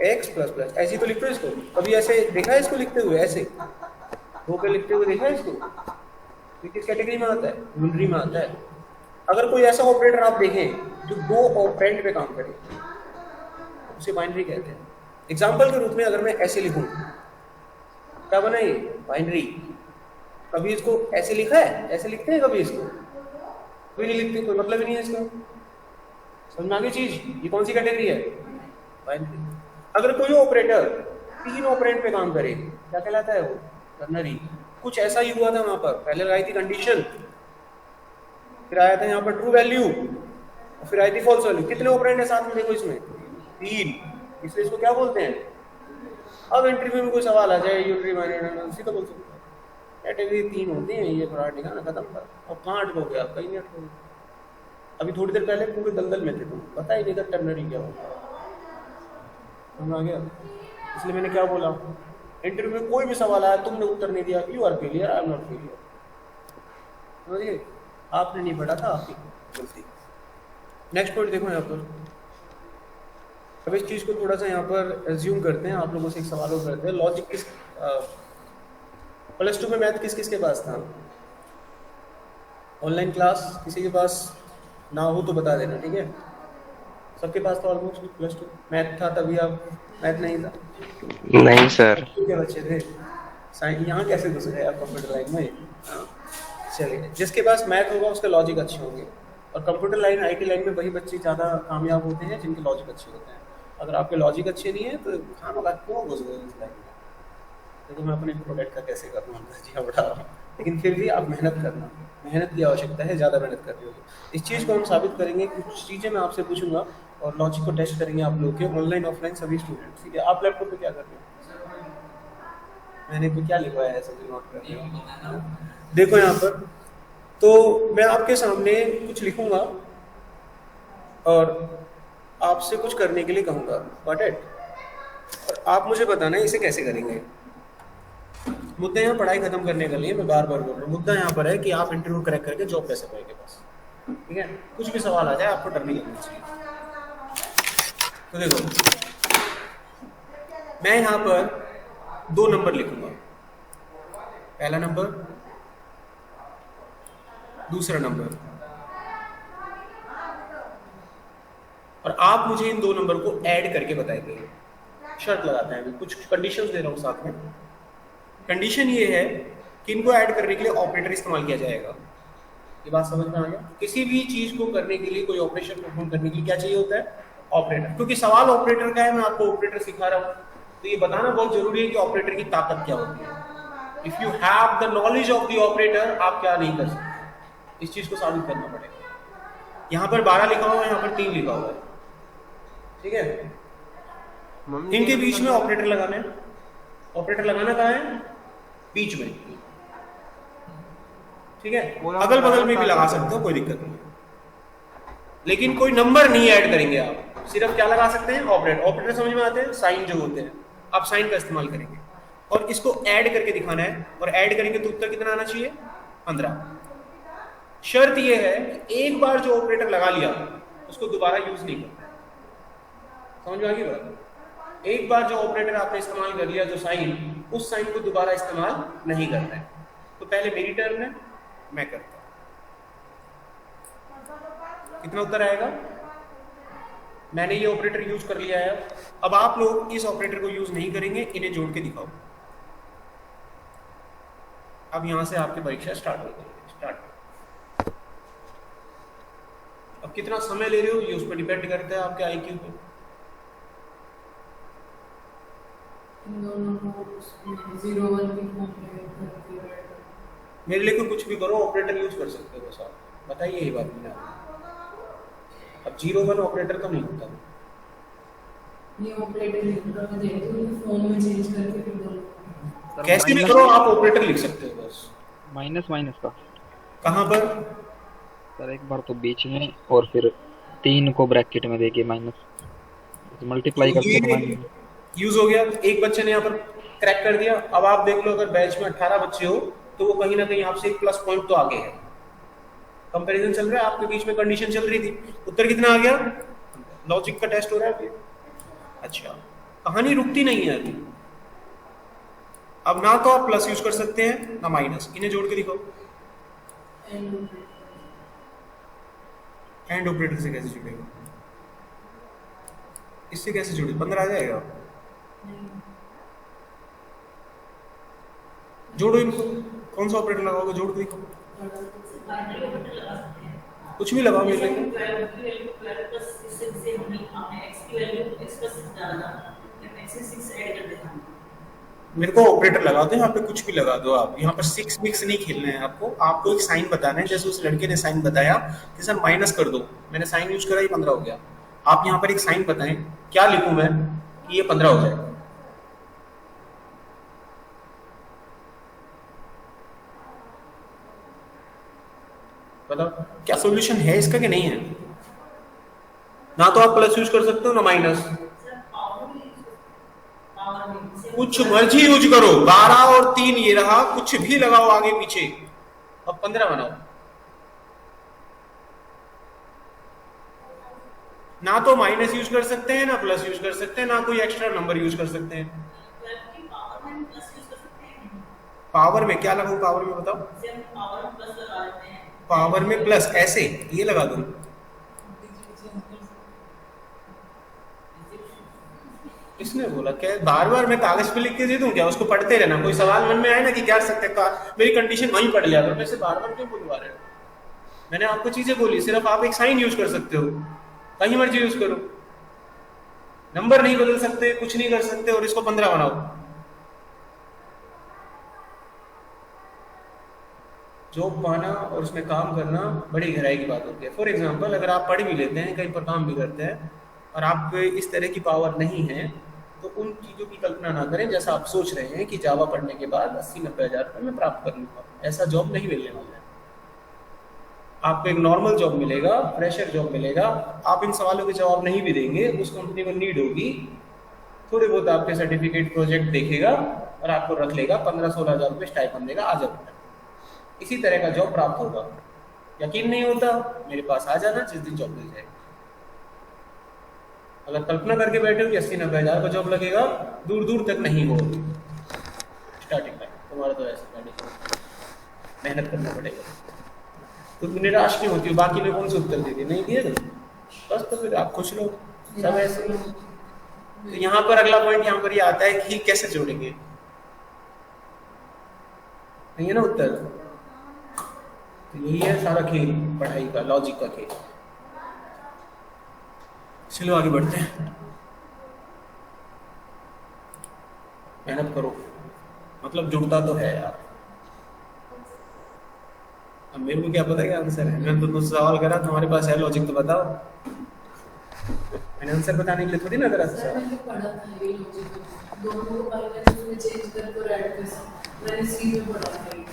x प्लस प्लस, ऐसे ही तो लिखते हो इसको, कभी ऐसे देखा है इसको लिखते हुए, ऐसे होकर लिखते हुए देखा है इसको, ये किस कैटेगरी में आता है, यूनरी में आता है। अगर कोई ऐसा ऑपरेटर आप देखें जो 2 ऑपरेंड पे काम करे उसे बाइनरी कहते हैं। एग्जाम्पल के रूप में अगर मैं ऐसे लिखूं, क्या बना ये, बाइनरी। कभी इसको ऐसे लिखा है, ऐसे लिखते हैं कभी इसको, कोई नहीं लिखते, कोई मतलब ही नहीं है इसका, समझ में आ गई चीज। ये कौन सी कैटेगरी है, बाइनरी। अगर कोई ऑपरेटर 3 ऑपरेंड पे काम करे क्या कहलाता है वो, टर्नरी। कुछ ऐसा ही हुआ था वहां पर, पहले लगाई थी कंडीशन, फिर आया था यहाँ पर ट्रू वैल्यू, और फिर आई थी फॉल्स वैल्यू। कितने ऑपरेंड है साथ में देखो इसमें, 3, इसलिए इसको क्या बोलते हैं। अब इंटरव्यू में कोई सवाल आ जाए यूनरी बाइनरी, उसी तो बोल सकते हैं कैटेगरी 3 होती है, ये थोड़ा ठिकाना खत्म कर। अब कहाँ अटकोगे आप, कहीं नहीं अटकोगे। अभी थोड़ी देर पहले पूरे दलदल में थे तुम, पता ही नहीं था टर्नरी क्या होता, समझ आ गया। इसलिए मैंने क्या बोला, इंटरव्यू में कोई भी सवाल आया तुमने उत्तर नहीं दिया, you are failure, I am not failure, समझिए। आपने नहीं पढ़ा था, आपकी गलती। नेक्स्ट पॉइंट देखो यहाँ पर। अब इस चीज़ को थोड़ा सा यहाँ पर एज्यूम करते हैं, आप लोगों से एक सवाल और करते हैं। लॉजिक किस प्लस 2 में मैथ किस किस के पास था, ऑनलाइन क्लास किसी के पास ना हो तो बता देना, ठीक है। सबके पास था ऑलमोस्ट प्लस 2 मैथ था, तभी आप मैथ नहीं था, नहीं सर। क्या बच्चे थे साइंस, यहाँ कैसे घुस गए आप कंप्यूटर लाइन में। चलिए, जिसके पास मैथ होगा उसके लॉजिक अच्छे होंगे, और कंप्यूटर लाइन IT लाइन में वही बच्चे ज़्यादा कामयाब होते हैं जिनके लॉजिक अच्छे होते हैं। अगर आपके लॉजिक अच्छे नहीं है तो खाना क्यों घुस गए इस लाइन में। देखो मैं अपने प्रोडक्ट का कैसे करूँ जी बढ़ा रहा हूँ, लेकिन फिर भी आप मेहनत करना, मेहनत की आवश्यकता है, ज़्यादा मेहनत कर रहे हो। इस चीज़ को हम साबित करेंगे, कुछ चीज़ें मैं आपसे पूछूंगा और लॉजिक को टेस्ट करेंगे आप लोग के, ऑनलाइन ऑफलाइन सभी स्टूडेंट्स, ठीक है। आप लैपटॉप पे क्या कर रहे हो, मैंने तो क्या लिखवाया है, ऐसे नोट कर रहे हो। देखो यहाँ पर तो मैं आपके सामने कुछ लिखूंगा और आपसे कुछ करने के लिए कहूँगा, गॉट इट। और आप मुझे बताना है इसे कैसे करेंगे। मुद्दा यहाँ पढ़ाई खत्म करने के लिए मैं बार बार बोल रहा हूँ, मुद्दा यहाँ पर है कि आप इंटरव्यू क्रैक करके जॉब कैसे पाएंगे बस, ठीक है। कुछ भी सवाल आ जाए आपको डर नहीं लगना चाहिए। तो देखो मैं यहाँ पर 2 नंबर लिखूंगा, पहला नंबर, दूसरा नंबर, और आप मुझे इन 2 नंबर को ऐड करके बताएंगे। शर्त लगाते हैं, कुछ कंडीशंस दे रहा हूँ साथ में। कंडीशन ये है कि इनको ऐड करने के लिए ऑपरेटर इस्तेमाल किया जाएगा। ये बात समझ में आ गया। किसी भी चीज को करने के लिए, कोई ऑपरेशन परफॉर्म करने के लिए क्या चाहिए होता है, ऑपरेटर। क्योंकि सवाल ऑपरेटर का है, मैं आपको ऑपरेटर सिखा रहा हूँ, तो ये बताना बहुत जरूरी है कि ऑपरेटर की ताकत क्या होती है। If you have the knowledge of the operator, आप क्या नहीं कर सकते, इस चीज को साबित करना पड़ेगा। यहाँ पर 12 लिखा हुआ है, यहाँ पर 3 लिखा हुआ है, ठीक है। इनके बीच में ऑपरेटर लगाना है, ऑपरेटर लगाना कहाँ है? बीच में, ठीक है। पूरा अगल बगल में भी साथ लगा में। सकते हो, कोई दिक्कत नहीं, लेकिन कोई नंबर नहीं ऐड करेंगे आप, सिर्फ क्या लगा सकते हैं? ऑपरेटर। ऑपरेटर समझ में आते हैं? साइन जो होते हैं, आप साइन का इस्तेमाल करेंगे और इसको ऐड करके दिखाना है, और ऐड करेंगे तो उत्तर कितना आना चाहिए? 15। शर्त यह है कि एक बार जो ऑपरेटर लगा लिया उसको दोबारा यूज नहीं करना। समझ में आ गई बात? एक बार जो ऑपरेटर आपने इस्तेमाल कर लिया, जो साइन, उस साइन को दोबारा इस्तेमाल नहीं करना है। तो पहले मेरी टर्न है, मैं करता हूं। कितना उत्तर आएगा? मैंने ये ऑपरेटर यूज कर लिया है। अब आप लोग इस ऑपरेटर को यूज नहीं करेंगे, इन्हें जोड़ के दिखाओ। अब यहां से आपकी परीक्षा स्टार्ट हो गई। स्टार्ट। अब कितना समय ले रहे हो ये उस पर डिपेंड करता है, आपके आईक्यू पे। मेरे लिए कोई कुछ भी करो, ऑपरेटर यूज कर सकते हो बस। आप बताइए, यही बात मैंने। अब 0-1 ऑपरेटर तो नहीं होता। सर कैसे भी माइनस करो, आप ऑपरेटर लिख सकते हो बस। माइनस माइनस का कहाँ पर? सर एक बार तो बीच में और फिर 3 को ब्रैकेट में देके माइनस मल्टीप्लाई करके तो माइनस। यूज हो गया। एक बच्चे ने यहाँ पर क्रैक कर दिया। अब आप देख लो, अगर बैच में 18 बच्चे हो तो वो कहीं ना कहीं आपसे एक प्लस पॉइंट तो आगे है। कंपैरिजन चल रहा है, आपके बीच में कंडीशन चल रही थी। उत्तर कितना आ गया? लॉजिक का टेस्ट हो रहा है अभी। अच्छा, कहानी रुकती नहीं है अभी। अब ना तो आप प्लस यूज कर सकते हैं ना माइनस, इन्हें जोड़ के दिखाओ। एंड ऑपरेटर से कैसे जुड़ेगा? इससे कैसे जुड़े? 15 आ जाएगा। जोड़ो इनको। कौन सा ऑपरेटर लगाओगे? जोड़ के दिखाओ। कुछ भी लगाओ मेरे लिए। मेरे को ऑपरेटर लगा दो, यहाँ पे कुछ भी लगा दो आप। यहाँ पर 6 मिक्स नहीं खेलना है आपको। आपको एक साइन बताना है, जैसे उस लड़के ने साइन बताया कि सर माइनस कर दो। मैंने साइन यूज करा, ये 15 हो गया। आप यहाँ पर एक साइन बताएं, क्या लिखूं मैं कि ये 15 हो जाए? बताओ, क्या सॉल्यूशन है इसका कि नहीं है? ना तो आप प्लस यूज कर सकते हो ना माइनस। कुछ मर्जी यूज करो। 12 और 3 ये रहा, कुछ भी लगाओ आगे पीछे। अब 15 बनाओ। ना तो माइनस यूज कर सकते हैं, ना प्लस यूज कर सकते हैं, ना कोई एक्स्ट्रा नंबर यूज कर सकते हैं। पावर में क्या लगाऊं? पावर में बताओ। पावर में प्लस, ऐसे ये लगा दूं। इसने बोला क्या? बार बार मैं कागज पे लिख के दे दूं क्या? उसको पढ़ते रहना। कोई सवाल मन में आए ना कि क्या सकते का, मेरी कंडीशन वहीं पढ़ लिया करो। मैं से बार बार क्यों बुलवा रहे हो? मैंने आपको चीजें बोली, सिर्फ आप एक साइन यूज कर सकते हो, कहीं मर्जी यूज करो। नंबर नहीं बदल सकते, कुछ नहीं कर सकते, और इसको 15 बनाओ। जॉब पाना और उसमें काम करना बड़ी गहराई की बात होती है। फॉर एग्जाम्पल, अगर आप पढ़ भी लेते हैं, कहीं पर काम भी करते हैं, और आप इस तरह की पावर नहीं है, तो उन चीज़ों की कल्पना ना करें जैसा आप सोच रहे हैं कि जावा पढ़ने के बाद 80-90 हज़ार रुपये में प्राप्त कर लूँगा। ऐसा जॉब नहीं मिलने वाला है। आपको एक नॉर्मल जॉब मिलेगा, फ्रेशर जॉब मिलेगा। आप इन सवालों के जवाब नहीं भी देंगे, उस कंपनी को नीड होगी, थोड़े बहुत आपके सर्टिफिकेट प्रोजेक्ट देखेगा और आपको रख लेगा, 15-16 हज़ार रुपये स्टाइपेंड देगा, आ जाओ। इसी तरह का जॉब प्राप्त होगा। यकीन नहीं होता, मेरे पास आ जाना, जिस दिन जॉब मिल जाएगी। अगर कल्पना करके बैठे हो कि 80-90 हज़ार का जॉब लगेगा, दूर दूर तक नहीं हो स्टार्टिंग में। तुम्हारा तो ऐसा मेहनत करना पड़ेगा। तो निराश नहीं होती हो। बाकी ने कौन से उत्तर दे दिए? नहीं दिए तो बस, तो फिर आप खुश रहो, सब ऐसे ही। तो यहाँ पर अगला पॉइंट यहाँ पर ये आता है कि कैसे जोड़ेंगे। नहीं है ना उत्तर? तो यही है सारा खेल पढ़ाई का, लॉजिक का खेल। चलो आगे बढ़ते हैं। मेहनत करो, मतलब जुड़ता तो है यार। अब मेरे को क्या पता क्या आंसर है? मैंने तो तुमसे सवाल करा, तुम्हारे पास है लॉजिक तो बताओ। मैंने आंसर बताने के लिए थोड़ी ना करा था सर। मैंने पढ़ा था ये लॉजिक दोनों को बाइनरी में चेंज करके और ऐड कर सकते मैंने सी में पढ़ा था ये।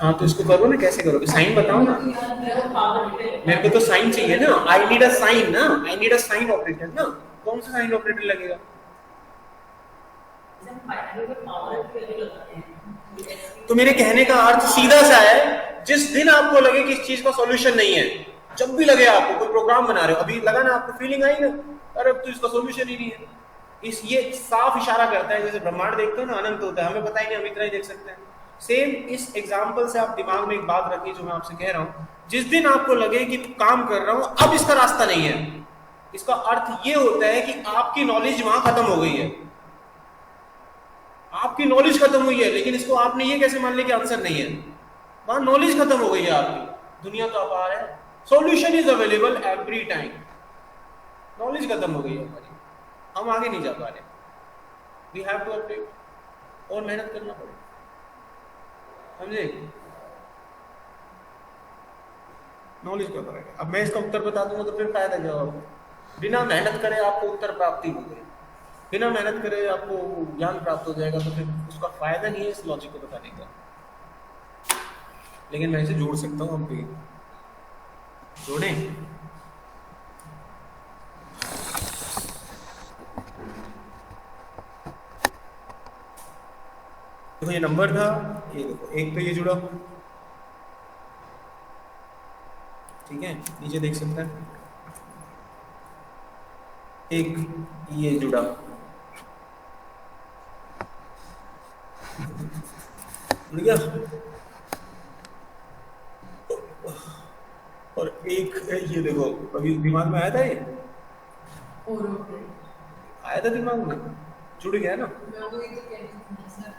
हाँ तो इसको करो ना, कैसे करोगे? साइन बताओ ना। यार मेरा पावर है मेरे को तो साइन चाहिए ना, आई नीड अ साइन ना, I need a sign operator ना। कौन सा साइन ऑपरेटर लगेगा? तो मेरे कहने का अर्थ सीधा सा है, जिस दिन आपको लगे कि इस चीज का सॉल्यूशन नहीं है, जब भी लगे आपको कोई प्रोग्राम बना रहे हो, अभी लगा ना आपको फीलिंग आई ना, अरे अब तो इसका सॉल्यूशन ही नहीं है, इस ये साफ इशारा करता है, जैसे ब्रह्मांड देखते हो ना अनंत होता है, हमें पता ही नहीं, हम इतना ही देख सकते हैं। सेम इस एग्जाम्पल से आप दिमाग में एक बात रखिए जो मैं आपसे कह रहा हूं, जिस दिन आपको लगे कि काम कर रहा हूं अब इसका रास्ता नहीं है, इसका अर्थ ये होता है कि आपकी नॉलेज वहां खत्म हो गई है, आपकी नॉलेज खत्म हुई है, लेकिन इसको आपने ये कैसे मान लिया कि आंसर नहीं है, वहां नॉलेज खत्म हो गई है आपकी, दुनिया तो अपार है, solution is available every time, knowledge खत्म हो गई है हमारी, हम आगे नहीं जा पा रहे, वी हैव टू अपडेट और मेहनत करना पड़ेगा, समझे? नॉलेज का फर्क है। अब मैं इसका उत्तर बता दूंगा तो फिर फायदा क्या होगा? बिना मेहनत करे आपको उत्तर प्राप्ति हो गई, बिना मेहनत करे आपको ज्ञान प्राप्त हो जाएगा, तो फिर उसका फायदा नहीं है इस लॉजिक को बताने का। लेकिन मैं इसे जोड़ सकता हूँ, हम भी जोड़ें। देखो ये नंबर था, ये देखो एक तो ये जुड़ा, ठीक है, नीचे देख सकते हैं, एक ये जुड़ा, जुड़ गया, और एक ये देखो, अभी दिमाग में आया था, ये और आया था दिमाग में, जुड़ गया ना। मैं वही तो कह रही थी सर।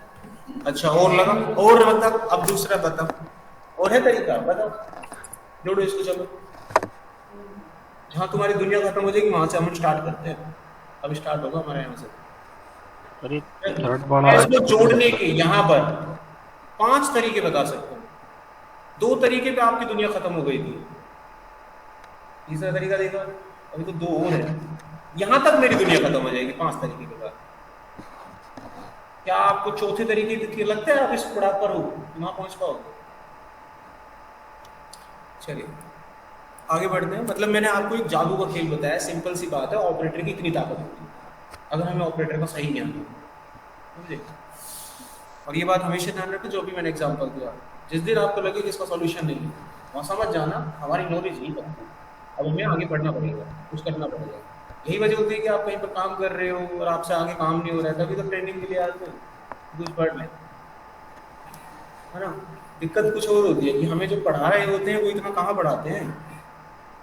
अच्छा और लगा, और मतलब अब दूसरा बताओ, और है तरीका, बताओ, जोड़ो इसको, चलो जहाँ तुम्हारी दुनिया खत्म हो जाएगी वहां से हम स्टार्ट करते हैं, अब स्टार्ट होगा हमारे यहाँ से। अरे थर्ड वाला इसको जोड़ने के यहाँ पर 5 तरीके बता सकते हैं, 2 तरीके पे आपकी दुनिया खत्म हो गई थी, तीसरा तरीका देखा, अभी तो 2 और है, यहाँ तक मेरी दुनिया खत्म हो जाएगी 5 तरीके के बाद। क्या आपको चौथे तरीके की लगता है आप इस पड़ाव पर हो, वहां पहुंच पाओगे? चलिए आगे बढ़ते हैं। मतलब मैंने आपको एक जादू का खेल बताया, सिंपल सी बात है, ऑपरेटर की इतनी ताकत होती है अगर हमें ऑपरेटर का सही ज्ञान हो, समझे? और ये बात हमेशा ध्यान रखें, जो भी मैंने एग्जांपल दिया, जिस दिन आपको लगे कि इसका सॉल्यूशन नहीं है, वहाँ समझ जाना हमारी नॉलेज नहीं पड़ती, अब हमें आगे बढ़ना पड़ेगा, कुछ करना पड़ेगा। यही वजह होती है कि आप कहीं पर काम कर रहे हो और आपसे आगे काम नहीं हो रहा है, तभी तो ट्रेनिंग के लिए आते हैं, कुछ पढ़ लें, है ना। दिक्कत कुछ और होती है कि हमें जो पढ़ा रहे होते हैं वो इतना कहाँ पढ़ाते हैं,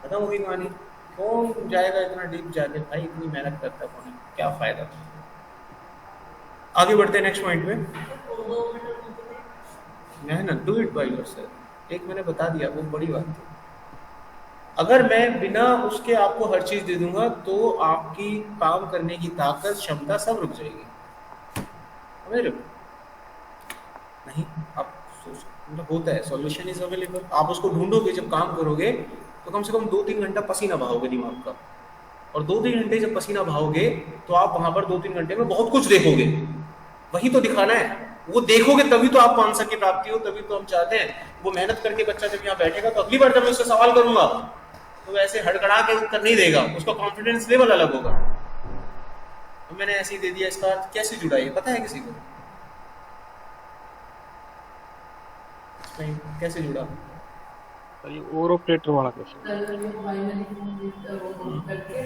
खत्म हो गई कहानी, कौन जाएगा इतना डीप जाके, भाई इतनी मेहनत करता है कौन, क्या फायदा। आगे बढ़ते हैं नेक्स्ट पॉइंट पे, मेहनत, डू इट बाय योरसेल्फ, एक मैंने बता दिया, वो बड़ी बात है। अगर मैं बिना उसके आपको हर चीज दे दूंगा तो आपकी काम करने की ताकत, क्षमता सब रुक जाएगी, समझ रहे हो? नहीं, आप मतलब होता है, सॉल्यूशन इज अवेलेबल, आप उसको ढूंढोगे, जब काम करोगे तो कम से कम 2-3 घंटा पसीना बहाओगे दिमाग का, और 2-3 घंटे जब पसीना बहाओगे तो आप वहां पर 2-3 घंटे में बहुत कुछ देखोगे, वही तो दिखाना है, वो देखोगे तभी तो आपको आंसर की प्राप्ति हो, तभी तो हम चाहते हैं। वो मेहनत करके बच्चा जब यहाँ बैठेगा तो अगली बार जब मैं उससे सवाल करूंगा तो वैसे हड़कड़ा के उत्तर नहीं देगा, उसका कॉन्फिडेंस लेवल अलग होगा। तो मैंने ऐसे ही दे दिया, इसका अर्थ कैसे जुड़ा, ये पता है किसी को? कैसे जुड़ा? ये और ऑपरेटर वाला कैसे? अगर ये बाइनरी करके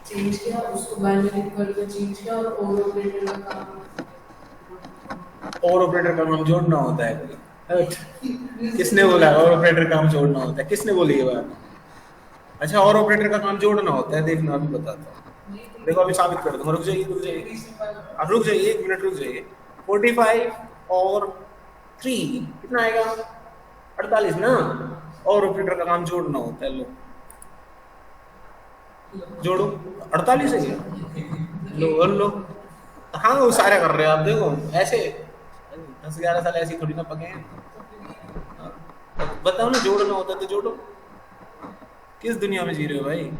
चेंज किया, उसको बाइनरी करके चेंज किया, और ऑपरेटर का काम, और ऑपरेटर का काम जोड़ना होता है। किसने बोला और ऑपरेटर काम जोड़ना होता है? किसने बोली ये बात? अच्छा, और ऑपरेटर का काम जोड़ना होता है, देखना अभी बताता हूँ, देखो अभी साबित कर दूंगा, रुक जाइए, आप रुक जाइए, 1 मिनट रुक जाइए। 45 और 3 कितना आएगा? 48 ना। और ऑपरेटर का काम जोड़ना होता है, लो जोड़ो, 48 है क्या? लो और लो, हाँ वो सारे कर रहे हो आप, देखो ऐसे 10-11 साल ऐसी थोड़ी ना पके हैं। बताओ ना, जोड़ना होता तो जोड़ो, किस दुनिया में जी रहे हो भाई?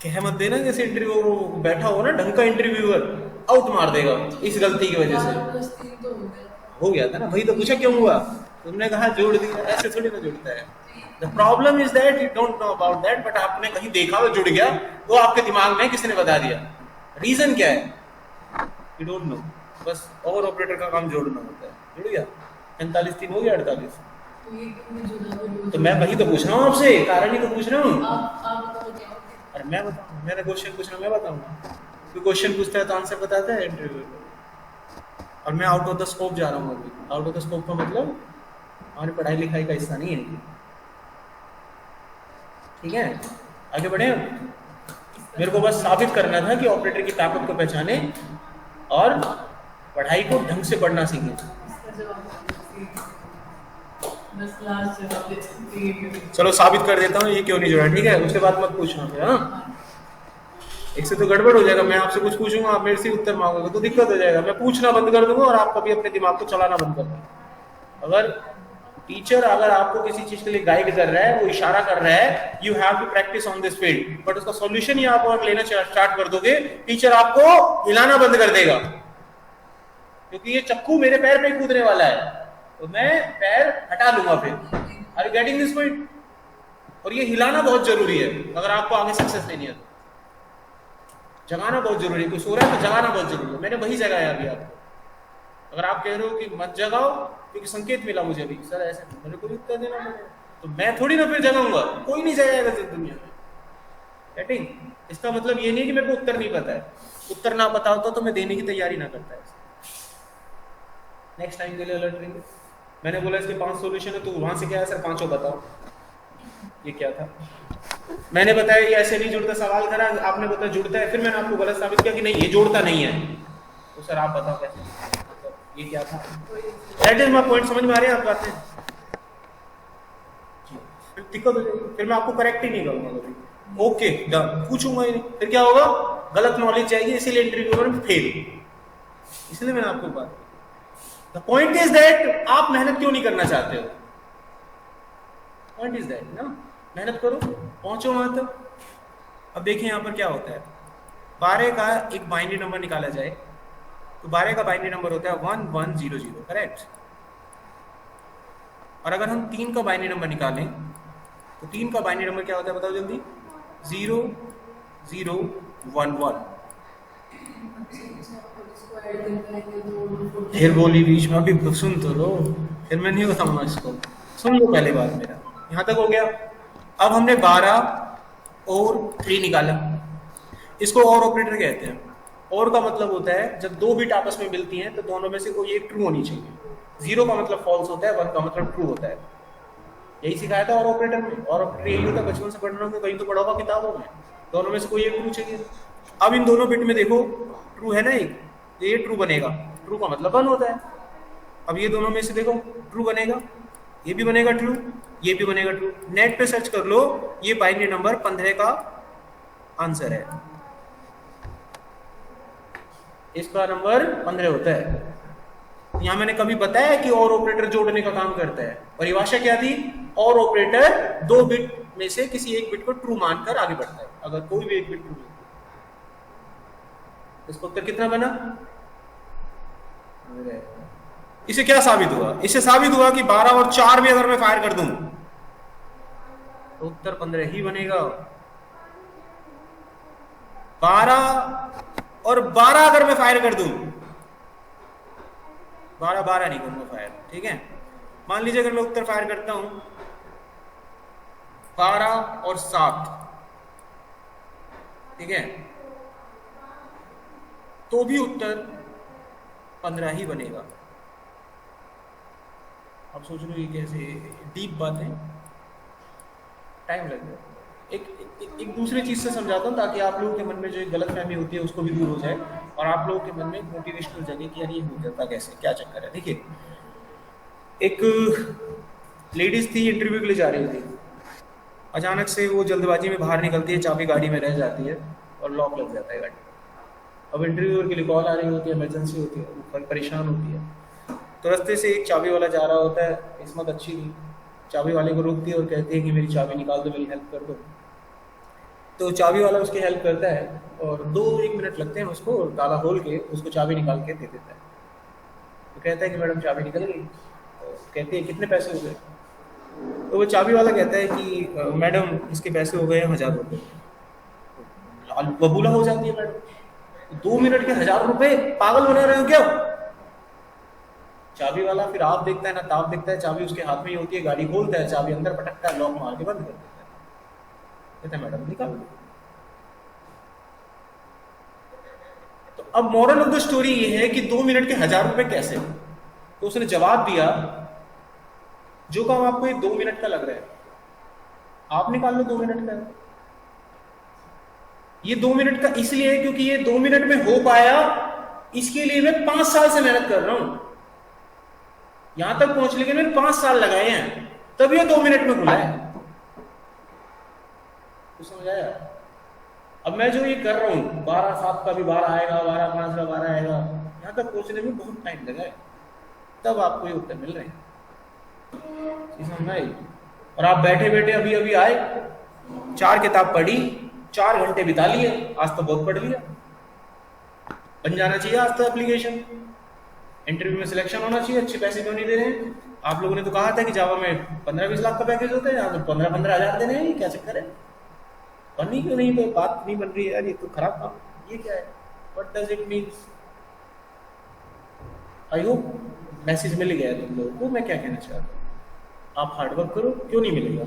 कह मत देना जैसे इंटरव्यू बैठा हो ना ढंग का इंटरव्यूअर आउट मार देगा इस गलती की वजह से। 4+3 तो हो गया। हो गया था ना, वही तो पूछा क्यों हुआ, तुमने कहा जोड़ दिया, ऐसे थोड़ी ना जुड़ता है। The problem is that you don't know about that, but आपने कहीं देखा और जुड़ गया, वो आपके दिमाग में किसी ने बता दिया। रीजन क्या है, यू डोंट नो, बस ओवर ऑपरेटर का काम जोड़ना होता है। जुड़ गया 45 हो गया 48। तो ये क्यों नहीं जुड़ा वो तो मैं वही तो पूछ रहा हूँ आपसे, कारण ही तो पूछ रहा हूँ। आप बताओ क्या होता है? अरे मैं बताऊँ, मैंने क्वेश्चन पूछना मैं बताऊंगा, कोई क्वेश्चन पूछता है तो आंसर बताता है इंटरव्यू में। और मैं आउट ऑफ द स्कोप जा रहा हूँ अभी। आउट ऑफ द स्कोप का मतलब हमारी पढ़ाई लिखाई का हिस्सा नहीं है ये। ठीक है, आगे बढ़े। मेरे को बस साबित करना था कि ऑपरेटर की ताकत को पहचाने और पढ़ाई को ढंग से पढ़ना सीखें। इसका जवाब बस लास्ट जवाब दे सकती है। चलो साबित कर देता हूँ ये क्यों नहीं जुड़ा, ठीक है, उसके बाद मत पूछना फिर। हाँ, एक से तो गड़बड़ हो जाएगा, मैं आपसे कुछ पूछूंगा आप मेरे से उत्तर मांगोगे तो दिक्कत हो जाएगा। मैं पूछना बंद कर दूंगा और आप कभी अपने दिमाग को चलाना बंद कर दो। अगर टीचर अगर आपको किसी चीज के लिए गाइड कर रहा है, वो इशारा कर रहा है, you have to practice on this field, but उसका सॉल्यूशन ही आप अगर लेना स्टार्ट कर दोगे, टीचर आपको हिलाना बंद कर देगा, क्योंकि ये चक्कू मेरे पैर पे कूदने वाला है, तो मैं पैर हटा लूंगा फिर। Are you getting this point? और ये हिलाना बहुत जरूरी है अगर आपको आगे सक्सेस लेनी है तो। जगाना बहुत जरूरी है, कुछ हो रहा है तो जगाना बहुत जरूरी है। मैंने वही जगाया अभी आपको। अगर आप कह रहे हो कि मत जगाओ क्योंकि संकेत मिला मुझे अभी, सर ऐसे मेरे को भी उत्तर देना पड़ेगा, तो मैं थोड़ी ना फिर जगाऊंगा, कोई नहीं जगाएगा इस दुनिया में। गेटिंग? इसका मतलब ये नहीं है कि मेरे को उत्तर नहीं पता है, उत्तर ना पता होता तो मैं देने की तैयारी ना करता है। नेक्स्ट टाइम के लिए अलर्ट रहेंगे। मैंने बोला इसके 5 सॉल्यूशन है, तो वहां से क्या है सर, 5 बताओ ये क्या था। मैंने बताया ये ऐसे नहीं जुड़ता, सवाल करा, आपने बताया जुड़ता है, फिर मैंने आपको गलत साबित किया कि नहीं ये जोड़ता नहीं है, तो सर आप बताओ कैसे, ये क्या था। दैट इज माय पॉइंट, समझ में आ रही है आप बातें? फिर दिक्कत हो जाएगी, फिर मैं आपको करेक्ट ही नहीं करूंगा कभी। ओके डन, पूछूंगा ही नहीं, फिर क्या होगा, गलत नॉलेज जाएगी, इसीलिए इंटरव्यू में फेल। इसलिए मैंने आपको बात, द पॉइंट इज दैट आप मेहनत क्यों नहीं करना चाहते हो। पॉइंट इज दैट ना, मेहनत करो, पहुंचो वहां तक। अब देखिए यहां पर क्या होता है, 12 का एक बाइनरी नंबर निकाला जाए तो 12 का बाइनरी नंबर होता है 1100, करेक्ट। और अगर हम 3 का बाइनरी नंबर निकालें तो 3 का बाइनरी नंबर क्या होता है बताओ जल्दी, 0011। फिर बोली बीच में, अभी सुन तो लो, फिर मैं नहीं बताऊंगा इसको, सुन लो पहले बात मेरा, यहां तक हो गया। अब हमने 12 और 3 निकाला, इसको और ऑपरेटर कहते हैं। और का मतलब होता है जब 2 बिट आपस में मिलती हैं तो दोनों में से कोई एक ट्रू होनी चाहिए। 0 का मतलब फॉल्स होता है, 1 का मतलब ट्रू होता है। यही सिखाया था और ऑपरेटर में, और ऑपरेटर यही होता है, बचपन से पढ़ रहा हूँ, कहीं तो पढ़ा होगा किताबों में, दोनों में से कोई एक ट्रू चाहिए। अब इन दोनों बिट में देखो ट्रू है ना, एक ये ट्रू बनेगा, ट्रू का मतलब 1 होता है। अब ये दोनों में से देखो ट्रू बनेगा, ये भी बनेगा ट्रू, ये भी बनेगा ट्रू। नेट पे सर्च कर लो, ये बाइनरी नंबर 15 का आंसर है, इसका नंबर 15 होता है। यहां मैंने कभी बताया कि और ऑपरेटर जोड़ने का काम करता है। परिभाषा क्या थी, और ऑपरेटर 2 बिट में से किसी एक बिट को ट्रू मानकर आगे बढ़ता है, अगर कोई भी एक बिट ट्रू है। इसका उत्तर कितना बना, इसे क्या साबित हुआ, इसे साबित हुआ कि 12 और 4 भी अगर मैं फायर कर दूं तो उत्तर 15 ही बनेगा। 12 और 12 अगर मैं फायर कर दूं, 12 नहीं करूंगा फायर, ठीक है। मान लीजिए अगर मैं उत्तर फायर करता हूं 12 और 7, ठीक है, तो भी उत्तर 15 ही बनेगा। अब सोच लो ये कैसे डीप बात है, टाइम लगेगा। एक दूसरे चीज से समझाता हूँ ताकि आप लोगों के मन में जो एक गलतफहमी होती है उसको भी दूर हो जाए और आप लोगों के मन में मोटिवेशनल जगह कि यार ये हो जाता कैसे, क्या चक्कर है। देखिए एक लेडीज थी, इंटरव्यू के लिए जा रही थी, अचानक से वो जल्दबाजी में बाहर निकलती है, चाबी गाड़ी में रह जाती है और लॉक लग जाता है गाड़ी। अब इंटरव्यूअर के लिए कॉल आ रही होती है, इमरजेंसी होती है, वो परेशान होती है, तो रास्ते से एक चाबी वाला जा रहा होता है, किस्मत अच्छी थी, चाबी वाले को रोकती है और कहती है कि मेरी चाबी निकाल दो, मेरी हेल्प कर दो। तो चाबी वाला उसकी हेल्प करता है और 2-1 मिनट लगते हैं उसको, और ताला खोल के उसको चाबी निकाल के दे देता है। तो कहता है कि मैडम चाबी निकल गई। तो कहती है कितने पैसे हो गए? तो वो चाबी वाला कहता है कि मैडम इसके पैसे हो गए 1000 रुपये। बबूला हो जाती है मैडम, 2 मिनट के 1000 रुपये, पागल बना रहे हो क्या? चाबी वाला फिर आप देखता है ना ताप देखता है, चाबी उसके हाथ में ही होती है, गाड़ी खोलता है, चाबी अंदर पटकता है, लॉक मार के बंद कर देता है। कहता है मैडम निकाल। तो अब मॉरल ऑफ द स्टोरी ये है कि 2 मिनट के 1000 रुपए कैसे? तो उसने जवाब दिया, जो काम आपको ये 2 मिनट का लग रहा है आप निकाल लो 2 मिनट का। ये 2 मिनट का इसलिए है क्योंकि ये 2 मिनट में हो पाया, इसके लिए मैं 5 साल से मेहनत कर रहा हूं। यहां तक पहुंचने के मैंने 5 साल लगाए हैं, तब ये 2 मिनट में खुला है। तो समझ आया? अब मैं जो ये कर रहा हूं 12/7 का भी 12 आएगा, 12/5 का 12 आएगा, यहां तक पहुंचने में बहुत टाइम लगा है, तब आपको ये उत्तर मिल रहे हैं। समझ आई? और आप बैठे बैठे अभी अभी आए, 4 किताब पढ़ी, 4 घंटे बिता लिए, आज तो बहुत पढ़ लिया। बन जाना चाहिए आज तो एप्लीकेशन, इंटरव्यू में सिलेक्शन होना चाहिए। अच्छे पैसे क्यों नहीं दे रहे हैं? आप लोगों ने तो कहा था कि जावा में 15-20 लाख का पैकेज होता है, यहाँ तो 15-15 हज़ार देने हैं। ये क्या चक्कर है? बनी क्यों नहीं? तो बात नहीं बन रही है यार, ये तो खराब काम, ये क्या है? What does it mean? I hope message मिल गया है तुम लोगों को। मैं क्या कहना चाहता हूँ, आप हार्डवर्क करो, क्यों नहीं मिलेगा?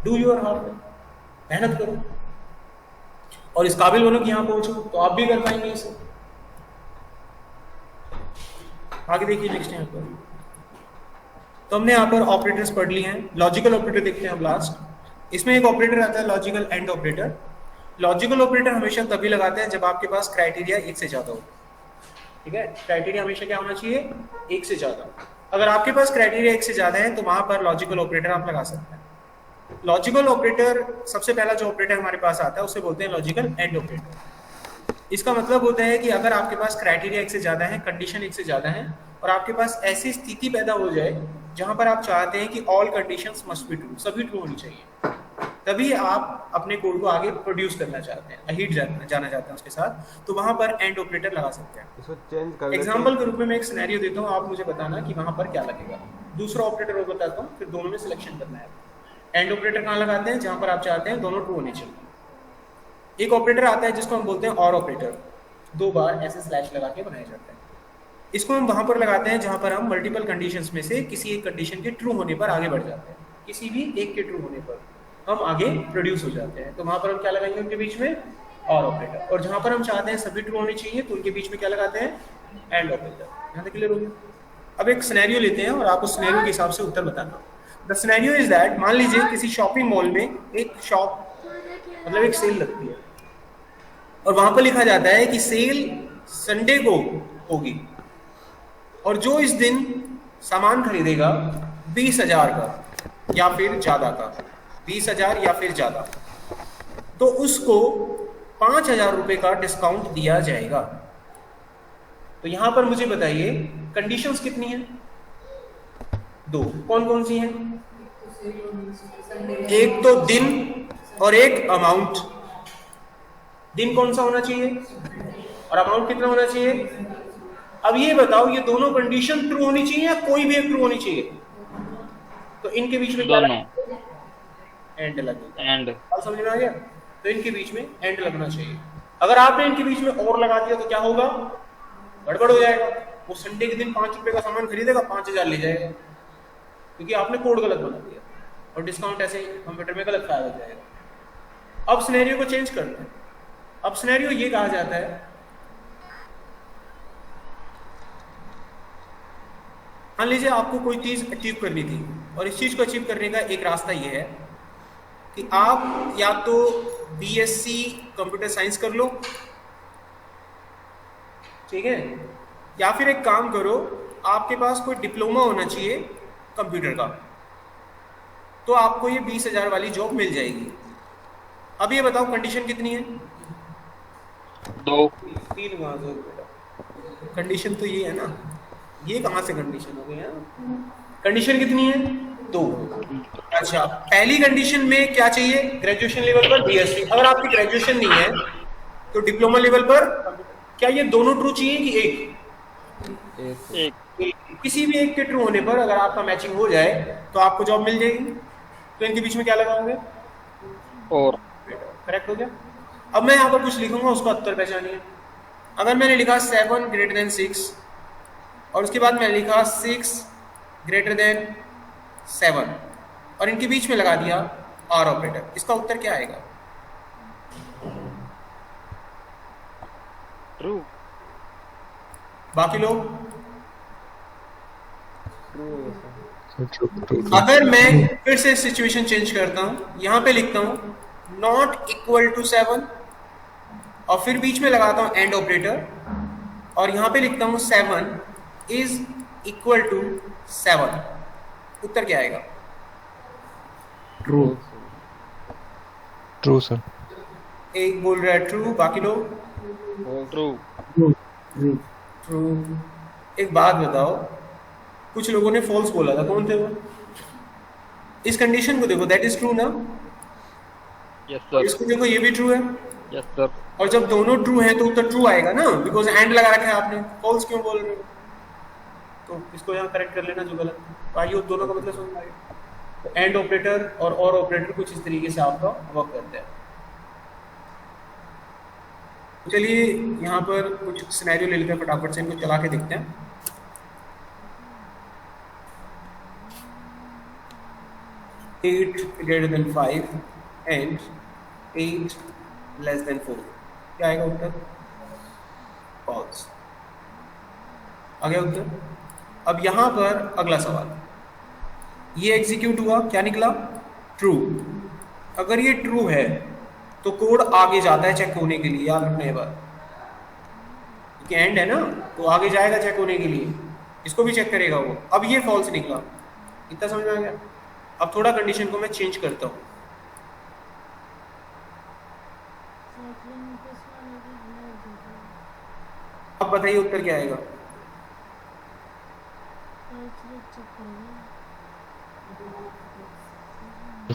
डू योर हार्डवर्क, मेहनत करो, और इस काबिल बनो कि यहाँ पहुंचो, तो आप भी कर पाएंगे इसे। आगे देखिए नेक्स्ट यहाँ पर, तो हमने यहाँ पर ऑपरेटर्स पढ़ लिए हैं। लॉजिकल ऑपरेटर देखते हैं अब लास्ट। इसमें एक ऑपरेटर आता है logical and operator. Logical operator हमेशा तभी लगाते हैं जब आपके पास क्राइटेरिया 1 से ज्यादा हो। ठीक है, क्राइटेरिया हमेशा क्या होना चाहिए? 1 से ज्यादा। अगर आपके पास क्राइटेरिया 1 से ज्यादा है तो वहां पर लॉजिकल ऑपरेटर आप लगा सकते हैं। लॉजिकल ऑपरेटर, सबसे पहला जो ऑपरेटर हमारे पास आता है उसे बोलते हैं लॉजिकल एंड ऑपरेटर। इसका मतलब होता है कि अगर आपके पास क्राइटेरिया 1 से ज्यादा है, कंडीशन 1 से ज्यादा है, और आपके पास ऐसी स्थिति पैदा हो जाए जहां पर आप चाहते हैं कि all conditions must be true, सभी ट्रू होनी चाहिए, तभी आप अपने कोड को आगे प्रोड्यूस करना चाहते हैं, अहीट जाना चाहते हैं उसके साथ, तो वहां पर एंड ऑपरेटर लगा सकते हैं। इसको चेंज कर एग्जाम्पल के रूप में मैं एक सिनेरियो देता हूँ, आप मुझे बताना कि वहां पर क्या लगेगा। दूसरा ऑपरेटर वो बताता हूँ, फिर दोनों में सिलेक्शन करना है। एंड ऑपरेटर कहाँ लगाते हैं? जहां पर आप चाहते हैं दोनों ट्रू होने चाहिए। एक ऑपरेटर आता है जिसको हम बोलते हैं और ऑपरेटर, 2 बार ऐसे स्लैश लगा के बनाया जाता है। इसको हम वहां पर लगाते हैं जहां पर हम मल्टीपल कंडीशंस में से किसी एक कंडीशन के ट्रू होने पर आगे बढ़ जाते हैं। किसी भी एक के ट्रू होने पर हम आगे प्रोड्यूस हो जाते हैं, तो वहां पर हम क्या लगाएंगे उनके बीच में? और ऑपरेटर। और जहां पर हम चाहते हैं सभी ट्रू होने चाहिए तो उनके बीच में क्या लगाते हैं? And operator. यहाँ तक क्लियर हो गया? अब एक सिनेरियो लेते हैं और आप उस सिनेरियो के हिसाब से उत्तर बताना। द सिनेरियो इज दैट, मान लीजिए किसी शॉपिंग मॉल में एक शॉप, मतलब एक सेल लगती है, और वहां पर लिखा जाता है कि सेल संडे को होगी, और जो इस दिन सामान खरीदेगा 20,000 का या फिर ज्यादा का, 20,000 या फिर ज्यादा, तो उसको 5,000 रुपए का डिस्काउंट दिया जाएगा। तो यहां पर मुझे बताइए कंडीशंस कितनी हैं? 2। कौन कौन सी हैं? एक तो दिन और एक अमाउंट। दिन कौन सा होना चाहिए और अमाउंट कितना होना चाहिए? अब ये बताओ, ये दोनों कंडीशन ट्रू होनी चाहिए या कोई भी एक ट्रू होनी चाहिए? तो इनके बीच में दोनों एंड लगेगा। एंड बात समझ में आ गया? तो इनके बीच में एंड लगना चाहिए। अगर आपने इनके बीच में और लगा दिया तो क्या होगा? गड़बड़ हो जाएगा। वो संडे के दिन 5 रुपए का सामान खरीदेगा, 5,000 ले जाएगा, क्योंकि आपने कोड गलत बना दिया, और डिस्काउंट ऐसे कंप्यूटर में गलत फायदा हो जाएगा। अब सिनेरियो को चेंज करते हैं। अब सिनेरियो ये कहा जाता है, मान लीजिए आपको कोई चीज अचीव करनी थी, और इस चीज को अचीव करने का एक रास्ता ये है कि आप या तो बीएससी कंप्यूटर साइंस कर लो, ठीक है, या फिर एक काम करो, आपके पास कोई डिप्लोमा होना चाहिए कंप्यूटर का, तो आपको ये 20,000 वाली जॉब मिल जाएगी। अब ये बताओ कंडीशन कितनी है? 2 3 कहाँ से बेटा? कंडीशन तो ये है ना, ये कहाँ से कंडीशन हो गई है? कंडीशन कितनी है? 2। अच्छा, पहली कंडीशन में क्या चाहिए? ग्रेजुएशन लेवल पर बीएससी। अगर आपकी ग्रेजुएशन नहीं है तो डिप्लोमा लेवल पर क्या ये दोनों ट्रू चाहिए कि एक? एक किसी भी एक के ट्रू होने पर अगर आपका मैचिंग हो जाए तो आपको जॉब मिल जाएगी। तो इनके बीच में क्या लगाओगे? और करेक्ट हो गया। अब मैं यहाँ पर कुछ लिखूंगा, उसका उत्तर पहचानिए। अगर मैंने लिखा 7 ग्रेटर देन 6 और उसके बाद मैंने लिखा 6 ग्रेटर देन 7 और इनके बीच में लगा दिया आर ऑपरेटर, इसका उत्तर क्या आएगा? ट्रू। बाकी लोग? ट्रू। अगर मैं फिर से सिचुएशन चेंज करता हूं, यहां पे लिखता हूं नॉट इक्वल टू 7 और फिर बीच में लगाता हूं एंड ऑपरेटर और यहां पे लिखता हूं 7 इज इक्वल टू 7, उत्तर क्या आएगा? ट्रू। True sir. एक बोल रहा है ट्रू, बाकी लोग? ट्रू। ट्रू। एक बात बताओ, कुछ लोगों ने फॉल्स बोला था, कौन थे वो? इस कंडीशन को देखो, दैट इज ट्रू ना? Yes sir. इसको देखो, ये भी ट्रू है। Yes sir. और जब दोनों ट्रू हैं तो उत्तर ट्रू आएगा ना, बिकॉज एंड लगा रखा है आपने। फॉल्स क्यों बोल रहे हो? तो इसको यहाँ करेक्ट कर लेना जो गलत है। तो आइए दोनों का मतलब समझ में आएगा। तो एंड ऑपरेटर और ऑपरेटर कुछ इस तरीके से आपका वर्क करते हैं। तो चलिए यहाँ पर कुछ सिनेरियो ले लेते हैं, फटाफट से इनको चला के देखते हैं। Eight greater than 5 and 8 less than 4, क्या आएगा उत्तर? फॉल्स। आ गया उत्तर। अब यहां पर अगला सवाल, ये एग्जीक्यूट हुआ, क्या निकला? ट्रू। अगर ये ट्रू है तो कोड आगे जाता है चेक होने के लिए, याद रखना ये बात, क्योंकि एंड है ना, तो आगे जाएगा चेक होने के लिए, इसको भी चेक करेगा वो। अब ये फॉल्स निकला, इतना समझ में आ गया? अब थोड़ा कंडीशन को मैं चेंज करता हूं। अब बताइए उत्तर क्या आएगा?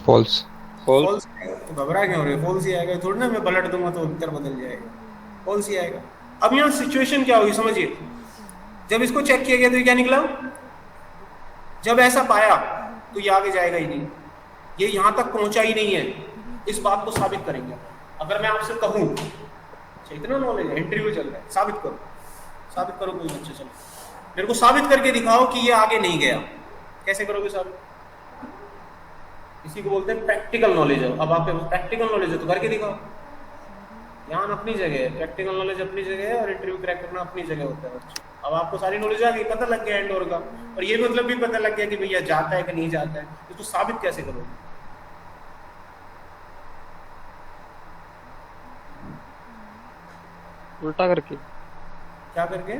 फॉल्स। फॉल्स। तो घबरा क्यों रहे? फॉल्स ही आएगा, थोड़ी ना मैं पलट दूंगा तो उत्तर बदल जाएगा, फॉल्स ही आएगा। अब यहाँ सिचुएशन क्या होगी समझिए, जब इसको चेक किया गया तो ये क्या निकला? जब ऐसा पाया तो ये आगे जाएगा ही नहीं, ये यहाँ तक पहुंचा ही नहीं है। इस बात को साबित करेंगे। अगर मैं आपसे कहूँ, इतना नॉलेज है, इंटरव्यू चल रहा है, साबित करो, साबित करो कोई बच्चे, चलो मेरे को साबित करके दिखाओ कि ये आगे नहीं गया। कैसे करोगे साबित? इसी को बोलते हैं प्रैक्टिकल नॉलेज है। अब आपके प्रैक्टिकल नॉलेज है तो करके दिखाओ। ज्ञान अपनी जगह है, प्रैक्टिकल नॉलेज अपनी जगह है और इंटरव्यू क्रैक करना अपनी जगह होता है बच्चे। अब आपको सारी नॉलेज आ गई, पता लग गया एंड और का, और ये मतलब भी पता लग गया कि भैया जाता है कि नहीं जाता है, इसको साबित कैसे करोगे? उल्टा करके। क्या करके?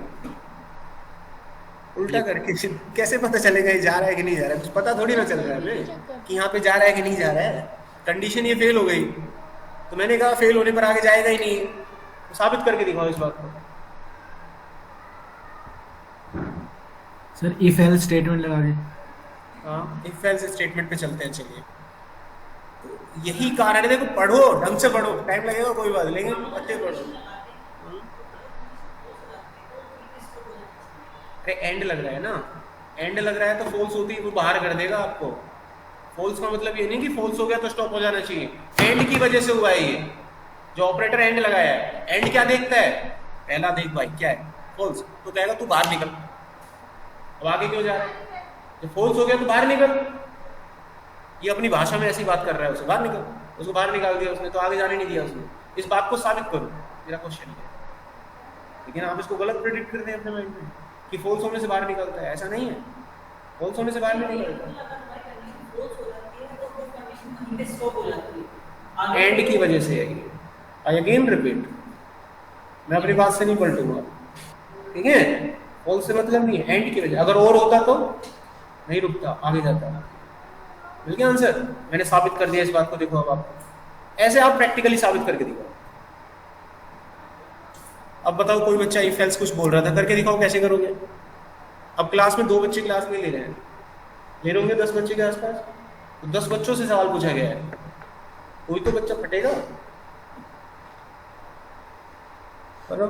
उल्टा करके। कैसे पता चलेगा ये जा रहा है कि नहीं जा रहा है? कुछ पता थोड़ी ना चल रहा है हमें कि यहाँ पे जा रहा है कि नहीं जा रहा है। कंडीशन ये फेल हो गई तो मैंने कहा फेल होने पर आगे जाएगा ही नहीं, तो साबित करके दिखाओ इस बात को। सर इफ एल्स स्टेटमेंट लगा के। हाँ, इफ एल्स स्टेटमेंट पे चलते हैं। चलिए, तो यही कारण है, देखो पढ़ो, ढंग से पढ़ो, टाइम लगेगा कोई बात, लेकिन अच्छे पढ़ो। अरे एंड लग रहा है ना, एंड लग रहा है तो फॉल्स होती है वो बाहर कर देगा आपको। फॉल्स का मतलब ये नहीं कि फॉल्स हो गया तो स्टॉप हो जाना चाहिए, एंड की वजह से हुआ है ये। जो ऑपरेटर एंड लगाया है, एंड क्या देखता है? पहला देख भाई क्या है, फॉल्स, तो कहेगा तू बाहर निकल। अब आगे क्यों जा रहा है? जब फॉल्स हो गया तो बाहर निकल। ये अपनी भाषा में ऐसी बात कर रहा है, उसे बाहर निकल, उसको बाहर निकाल दिया उसने, तो आगे जाने नहीं दिया उसने। इस बात को साबित करो, मेरा क्वेश्चन है। लेकिन आप इसको गलत प्रेडिक्ट करते हैं अपने माइंड में कि फॉल्स होने से बाहर निकलता है, ऐसा नहीं है। फॉल्स होने से बाहर नहीं निकलता, एंड की वजह से है। आई अगेन रिपीट, मैं अपनी बात से नहीं पलटूंगा, ठीक है? फॉल्स से मतलब नहीं है, एंड की वजह। अगर और होता तो नहीं रुकता, आगे जाता। मिल गया आंसर? मैंने साबित कर दिया इस बात को। देखो अब आपको ऐसे आप प्रैक्टिकली साबित करके दिखाओ। अब बताओ, कोई बच्चा इफ एल्स कुछ बोल रहा था, करके दिखाओ कैसे करोगे। अब क्लास में 2 बच्चे क्लास में ले रहे हैं, ले रहे होंगे 10 बच्चे के आसपास, तो 10 बच्चों से सवाल पूछा गया है, कोई तो बच्चा फटेगा। पर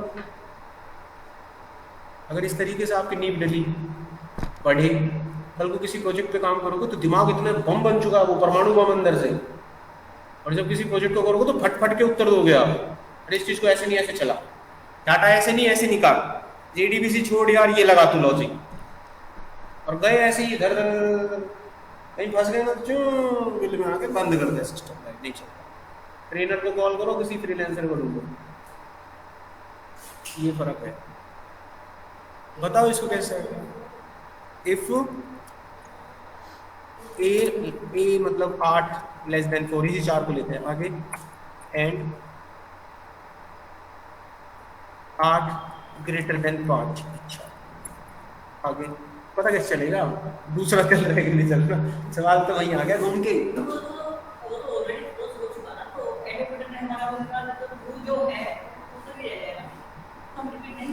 अगर इस तरीके से आपकी नींव डली, पढ़े, कल को किसी प्रोजेक्ट पे काम करोगे तो दिमाग इतना बम बन चुका है, वो परमाणु बम अंदर से, और जब किसी प्रोजेक्ट को करोगे तो फट फट के उत्तर दोगे आप। अरे इस चीज को ऐसे नहीं ऐसे चला, डाटा ऐसे नहीं ऐसे निकाल, JDBC छोड़ यार ये लगा तू लॉजिक, और गए ऐसे ही इधर कहीं फंस गए ना, चूं बिल में आके बंद कर दे सिस्टम, नहीं चलता। ट्रेनर को कॉल करो, किसी फ्रीलांसर को ढूंढो, ये फर्क है। बताओ इसको कैसे है। इफ ए मतलब 8 लेस देन 4, इसी 4 को लेते हैं आगे, एंड 8 ग्रेटर देन 5। अच्छा आगे पता कैसे चलेगा, दूसरा चल रहा है कि नहीं चल रहा, सवाल तो वहीं आ गया घूम के।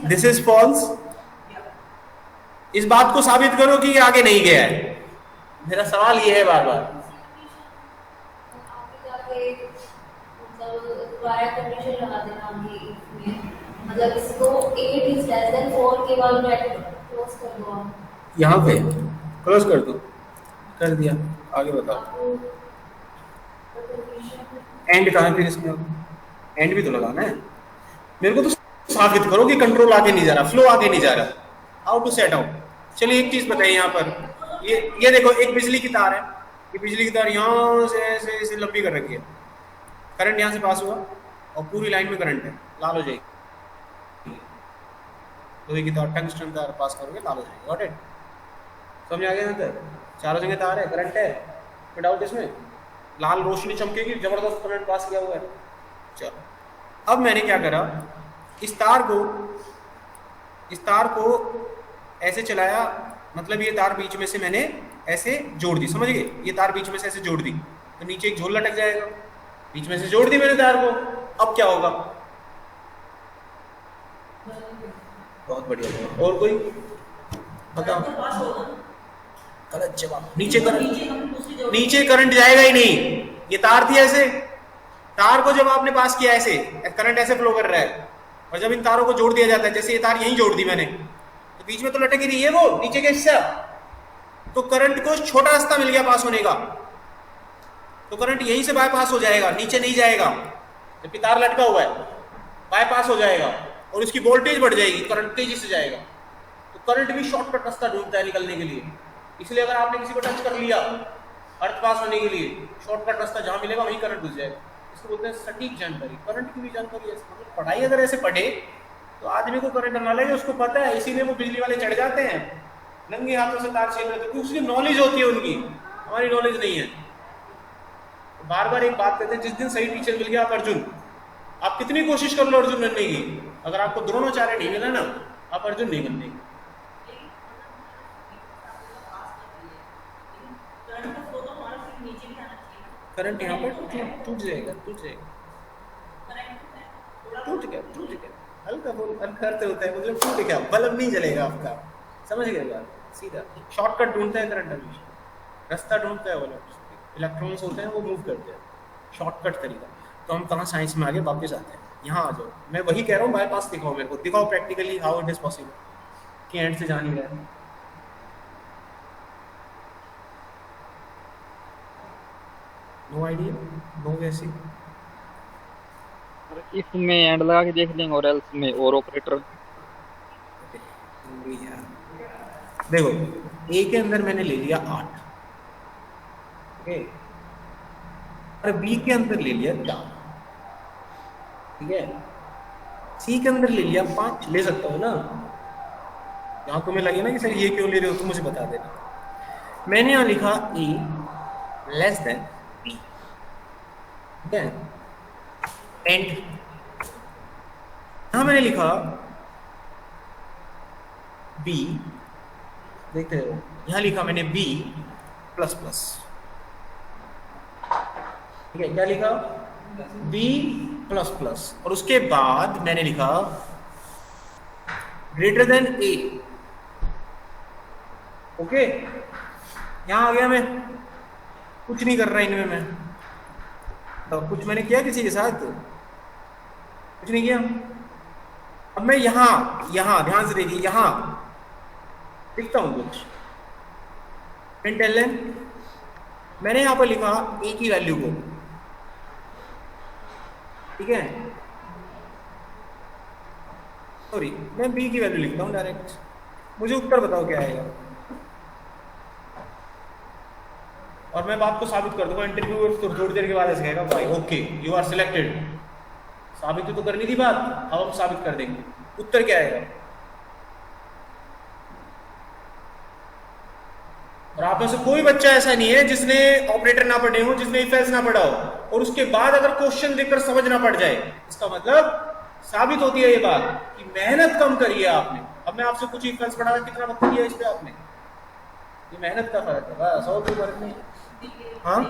This is false. इस बात को साबित करो कि ये आगे नहीं गया है, मेरा सवाल ये है बार बार। मतलब इसको 8 is less than 4 के बाद ब्रैकेट क्लोज कर दो आप, यहाँ पे क्लोज कर दो, कर दिया, आगे बताओ। एंड कहाँ पे, इसमें एंड भी तो लगाना है। मेरे को तो साबित करो कि कंट्रोल आगे नहीं जा रहा, फ्लो आगे नहीं जा रहा, हाउ टू सेट आउट। चलिए एक चीज बताइए, यहाँ पर ये देखो, एक बिजली की तार है, ये बिजली की तार यहाँ से ऐसे लंबी कर रखी है, करंट यहाँ से पास हुआ और पूरी लाइन में करंट है, लाल हो जाएगी। लोहे की तार, टंगस्टन तार पास करोगे लाल हो जाएगी। Got it? समझ आ गया? यहाँ तक चारों जगह तार है, करंट है, कोई डाउट इसमें? लाल रोशनी चमकेगी, जबरदस्त करंट पास किया हुआ है। चलो अब मैंने क्या करा, इस तार को ऐसे चलाया, मतलब ये तार बीच में से मैंने ऐसे जोड़ दी, समझ गए? ये तार बीच में से ऐसे जोड़ दी तो नीचे एक झोल लटक जाएगा, बीच में से जोड़ दी मैंने तार को। अब क्या होगा? बहुत बढ़िया। और कोई बताओ? गलत जवाब। नीचे करंट जाएगा ही नहीं, ये तार थी ऐसे, तार को जब आपने पास किया ऐसे, करंट ऐसे फ्लो कर रहा है, और जब इन तारों को जोड़ दिया जाता है, जैसे ये तार यहीं जोड़ दी मैंने, तो बीच में तो लटक ही रही है वो नीचे का हिस्सा, तो करंट को छोटा रास्ता मिल गया पास होने का, तो करंट यहीं से बाईपास हो जाएगा, नीचे नहीं जाएगा। जबकि तार लटका हुआ है, बाईपास हो जाएगा और इसकी वोल्टेज बढ़ जाएगी, करंट तेजी से जाएगा। तो करंट भी शॉर्टकट रास्ता ढूंढता है निकलने के लिए। इसलिए अगर आपने किसी को टच कर लिया अर्थ पास होने के लिए, शॉर्टकट रास्ता जहां मिलेगा वहीं करंट घुस जाएगा। इसको बोलते हैं सटीक जानकारी। करंट की भी जानकारी ऐसे, मतलब पढ़ाई अगर ऐसे पढ़े तो आदमी को करंट ना लगे, उसको पता है। इसीलिए वो बिजली वाले चढ़ जाते हैं, नंगे हाथों से तार छीन रहे, क्योंकि उसकी नॉलेज होती है उनकी, हमारी नॉलेज नहीं है। बार बार एक बात कहते हैं, जिस दिन सही टीचर मिल गया आप अर्जुन, आप कितनी कोशिश कर लो अर्जुन बनने की, अगर आपको द्रोणाचार्य नहीं मिला ना, आप अर्जुन नहीं बनने की। करंट यहाँ पर टूट जाएगा, टूट गया, हल्का अर्थ होता है, मतलब टूट गया, बल्ब नहीं जलेगा आपका। समझ गए बात? सीधा शॉर्टकट ढूंढता है करंट, हमेशा रास्ता ढूंढता है। वो इलेक्ट्रॉन्स होते हैं, वो मूव करते हैं, शॉर्टकट तरीका। तो हम कहाँ साइंस में आगे वापस आते हैं, यहाँ आ जाओ। मैं वही कह रहा हूँ, बाईपास दिखाओ मेरे को, दिखाओ practically how it is possible कि एंड से जा नहीं रहा है। नो आइडिया, नो वैसे। इफ में एंड लगा के देख लेंगे, और एल्स में और ऑपरेटर। देखो ए के अंदर मैंने ले लिया 8, ओके, और बी के अंदर ले लिया 4, ठीक है। सी के अंदर ले लिया 5, ले सकता हूँ ना। यहाँ तुम्हें लगे ना कि सर ये क्यों ले रहे हो, तो मुझे बता देना। मैंने यहाँ लिखा ए लेस देन बी, ठीक है। एंड यहाँ मैंने लिखा बी, देखते हो, यहाँ लिखा मैंने बी प्लस प्लस, ठीक है। क्या लिखा? बी प्लस प्लस, और उसके बाद मैंने लिखा ग्रेटर देन ए, ओके। यहाँ आ गया मैं, कुछ नहीं कर रहा इनमें मैं, तो कुछ मैंने किया किसी के साथ? कुछ नहीं किया। अब मैं यहाँ ध्यान से देखिए, यहाँ लिखता हूँ कुछ println, मैंने यहाँ पर लिखा a की वैल्यू को, ठीक है, सॉरी मैं b की वैल्यू लिखता हूँ डायरेक्ट, मुझे उत्तर बताओ क्या आएगा। और मैं बात को साबित कर दूंगा, इंटरव्यू थोड़ी देर के बाद ऐसे कहेगा भाई ओके यू आर सिलेक्टेड, साबित तो करनी थी बात, अब हम साबित कर देंगे। उत्तर क्या आएगा? और आप में से कोई बच्चा ऐसा नहीं है जिसने ऑपरेटर ना पढ़े हो, जिसने इफ एल्स ना पढ़ा हो, और उसके बाद अगर क्वेश्चन देखकर समझ ना पड़ जाए, इसका मतलब साबित होती है ये बात कि मेहनत कम करी है आपने। अब मैं आपसे कुछ इफ एल्स पढ़ा था, कितना वक्त दिया इस पे आपने, ये मेहनत का फर्क है, बस और कोई फर्क नहीं। हाँ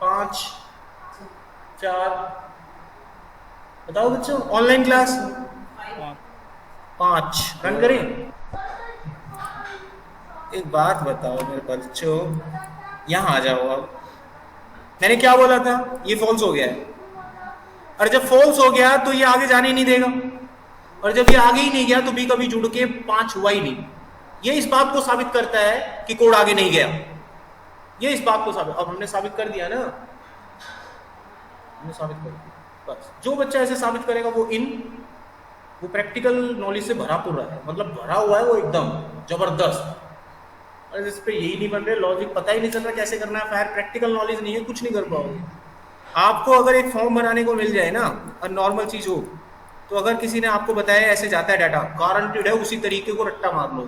5 4 बताओ बच्चों, ऑनलाइन क्लास 5 रन करें। एक बात बताओ मेरे बच्चों, यहाँ आ जाओ। अब मैंने क्या बोला था, ये फॉल्स हो गया है, और जब फॉल्स हो गया तो ये आगे जाने ही नहीं देगा, और जब ये आगे ही नहीं गया तो बी कभी जुड़ के 5 हुआ ही नहीं। ये इस बात को साबित करता है कि कोड आगे नहीं गया, ये इस बात को साबित, अब हमने साबित कर दिया ना, हमने साबित कर दिया। बस जो बच्चा ऐसे साबित करेगा वो प्रैक्टिकल नॉलेज से भरा पूरा है, मतलब भरा हुआ है वो एकदम जबरदस्त। और इस पे यही नहीं बन रहे, लॉजिक पता ही नहीं चल रहा कैसे करना है, फायर प्रैक्टिकल नॉलेज नहीं है, कुछ नहीं कर पाओगे। आपको अगर एक फॉर्म बनाने को मिल जाए ना, और नॉर्मल चीज हो, तो अगर किसी ने आपको बताया ऐसे जाता है डाटा, गारंटीड है उसी तरीके को रट्टा मार लो,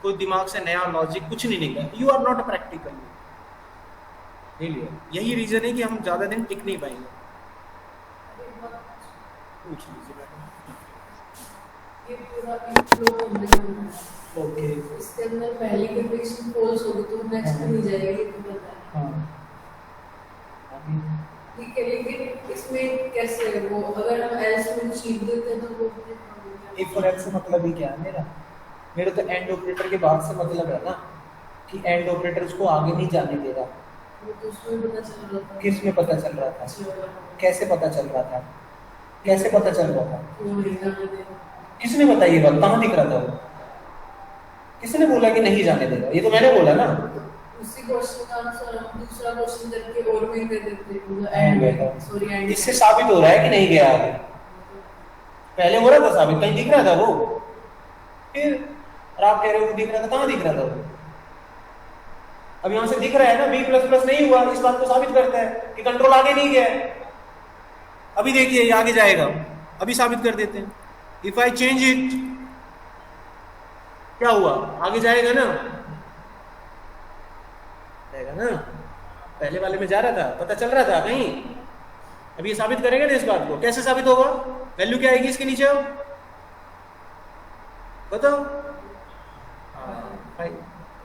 कोई दिमाग से नया लॉजिक कुछ नहीं निकला। You are not a practical, यही रीजन है कि हम ज्यादा दिन टिक नहीं पाएंगे। पूछ लीजिए ये पूरा फ्लो ओके, इसके अंदर पहली कंडीशन फॉल्स होगी तो नेक्स्ट नहीं जाएगी, ये तो पता है। हां ठीक है, लेकिन इसमें कैसे वो अगर हम एल्स में छीप देते हैं तो वो इफ और एल्स से मतलब ही क्या है मेरा तो एंड ऑपरेटर के बाद से मतलब है ना कि एंड ऑपरेटर उसको आगे नहीं जाने दे रहा। वो तो उसमें पता चल रहा था, किस में पता चल रहा था, कैसे पता चल रहा था, कैसे पता चल रहा था, किसने बताया ये बात, कहाँ दिख रहा था वो, किसने बोला कि नहीं जाने देगा, ये तो मैंने बोला ना। उसी क्वेश्चन का आंसर हम दूसरा क्वेश्चन करके और भी दे देते हैं, एंड सॉरी एंड इससे साबित हो रहा है कि नहीं गया आगे, पहले हो रहा था साबित, कहीं दिख रहा था वो, फिर और आप कह रहे हो दिख रहा था, कहाँ दिख रहा था वो? अब यहाँ से दिख रहा है ना B++ नहीं हुआ, इस बात को साबित करता है कि कंट्रोल आगे नहीं गया है। अभी देखिए ये आगे जाएगा, अभी साबित कर देते हैं। इफ आई चेंज इट, क्या हुआ, आगे जाएगा ना, जाएगा ना, पहले वाले में जा रहा था, पता चल रहा था कहीं, अभी ये साबित करेंगे ना इस बात को, कैसे साबित होगा, वैल्यू क्या आएगी इसके नीचे, बताओ,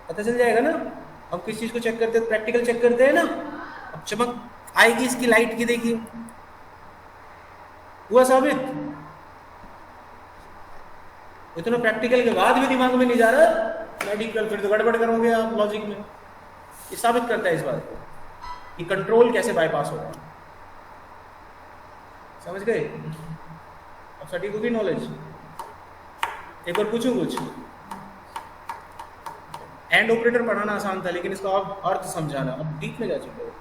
पता चल जाएगा ना। अब किस चीज को चेक करते हैं, प्रैक्टिकल चेक करते हैं ना, अब चमक आएगी इसकी लाइट की, देखिए हुआ साबित। इतना प्रैक्टिकल के बाद भी दिमाग में नहीं जा रहा, मेडिकल फिर तो गड़बड़ करोगे आप लॉजिक में। ये साबित करता है इस बात को कि कंट्रोल कैसे बाईपास होता है, समझ गए? अब सटीक होगी नॉलेज। एक और पूछूं कुछ, एंड ऑपरेटर पढ़ाना आसान था, लेकिन इसका अब अर्थ समझाना अब डीप में जा चुके हो।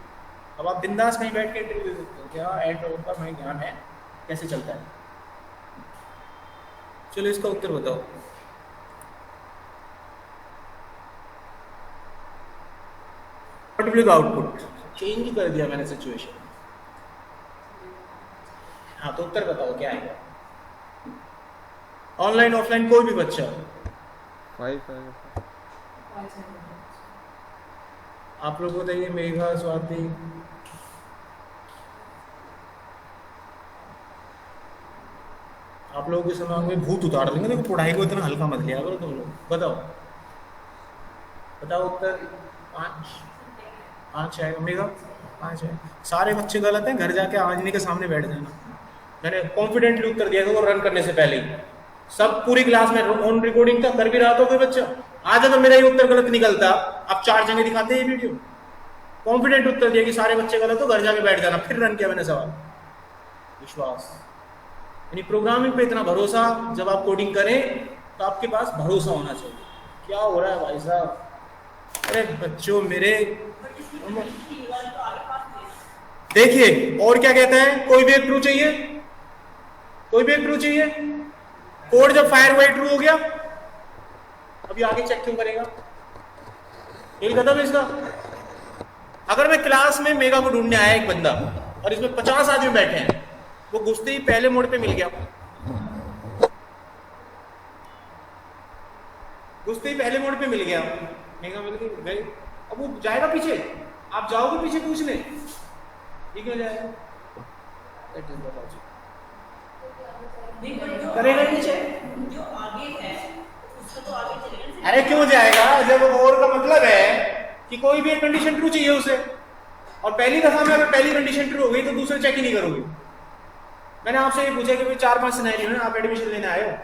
अब आप बिंदास कहीं बैठ के इंटरव्यू दे सकते हो, क्या एंड ऑपरेटर का हमें ज्ञान है, कैसे चलता है। चलो इसका उत्तर बताओ। पर्टिकुलर आउटपुट चेंज कर दिया मैंने सिचुएशन। हाँ तो उत्तर बताओ क्या आएगा, ऑनलाइन ऑफलाइन कोई भी बच्चा। 5 आप लोग बताइए, मेघा, स्वाति, आप लोगों के दिमाग में भूत उतार देंगे, देखो पढ़ाई को इतना हल्का मत लिया करो तुम लोग। बताओ बताओ उत्तर। 5 आएगा मेघा, 5 है। सारे बच्चे गलत हैं, घर जाके आंजनी के सामने बैठ जाना। मैंने कॉन्फिडेंटली उत्तर दिया था रन करने से पहले ही, सब पूरी क्लास में ऑन रिकॉर्डिंग था, कर भी रहा था कोई बच्चा, आज अगर मेरा ये उत्तर गलत निकलता, आप 4 जगह दिखाते ये वीडियो, कॉन्फिडेंट उत्तर दिया कि सारे बच्चे गलत हो, घर जाके बैठ जाना, फिर रन किया मैंने सवाल। विश्वास यानी प्रोग्रामिंग पे इतना भरोसा, जब आप कोडिंग करें तो आपके पास भरोसा होना चाहिए। क्या हो रहा है भाई साहब? अरे बच्चों मेरे, देखिए और क्या कहता है, कोई भी एक ट्रू चाहिए, कोई भी एक ट्रू चाहिए। कोड जब फायर हुआ ट्रू हो गया, अभी आगे चेक क्यों करेगा? यही खत्म है इसका। अगर मैं क्लास में मेगा को ढूंढने आया एक बंदा और इसमें 50 आदमी बैठे हैं, वो घुसते ही पहले मोड पे मिल गया, घुसते ही पहले मोड पे मिल गया, मेगा मिल गई, अब वो जाएगा पीछे, आप जाओगे पीछे पूछने, ठीक हो जाएगा, करेगा पीछे, जो आगे है उसको तो आगे चलेगा। अरे क्यों जाएगा? जब और का मतलब है कि कोई भी एक कंडीशन ट्रू चाहिए उसे, और पहली दफा में अगर पहली कंडीशन ट्रू हो गई तो दूसरे चेक ही नहीं करोगे। मैंने आपसे ये पूछा कि भाई 4-5 सिनेरियो है, आप एडमिशन लेने आए हो,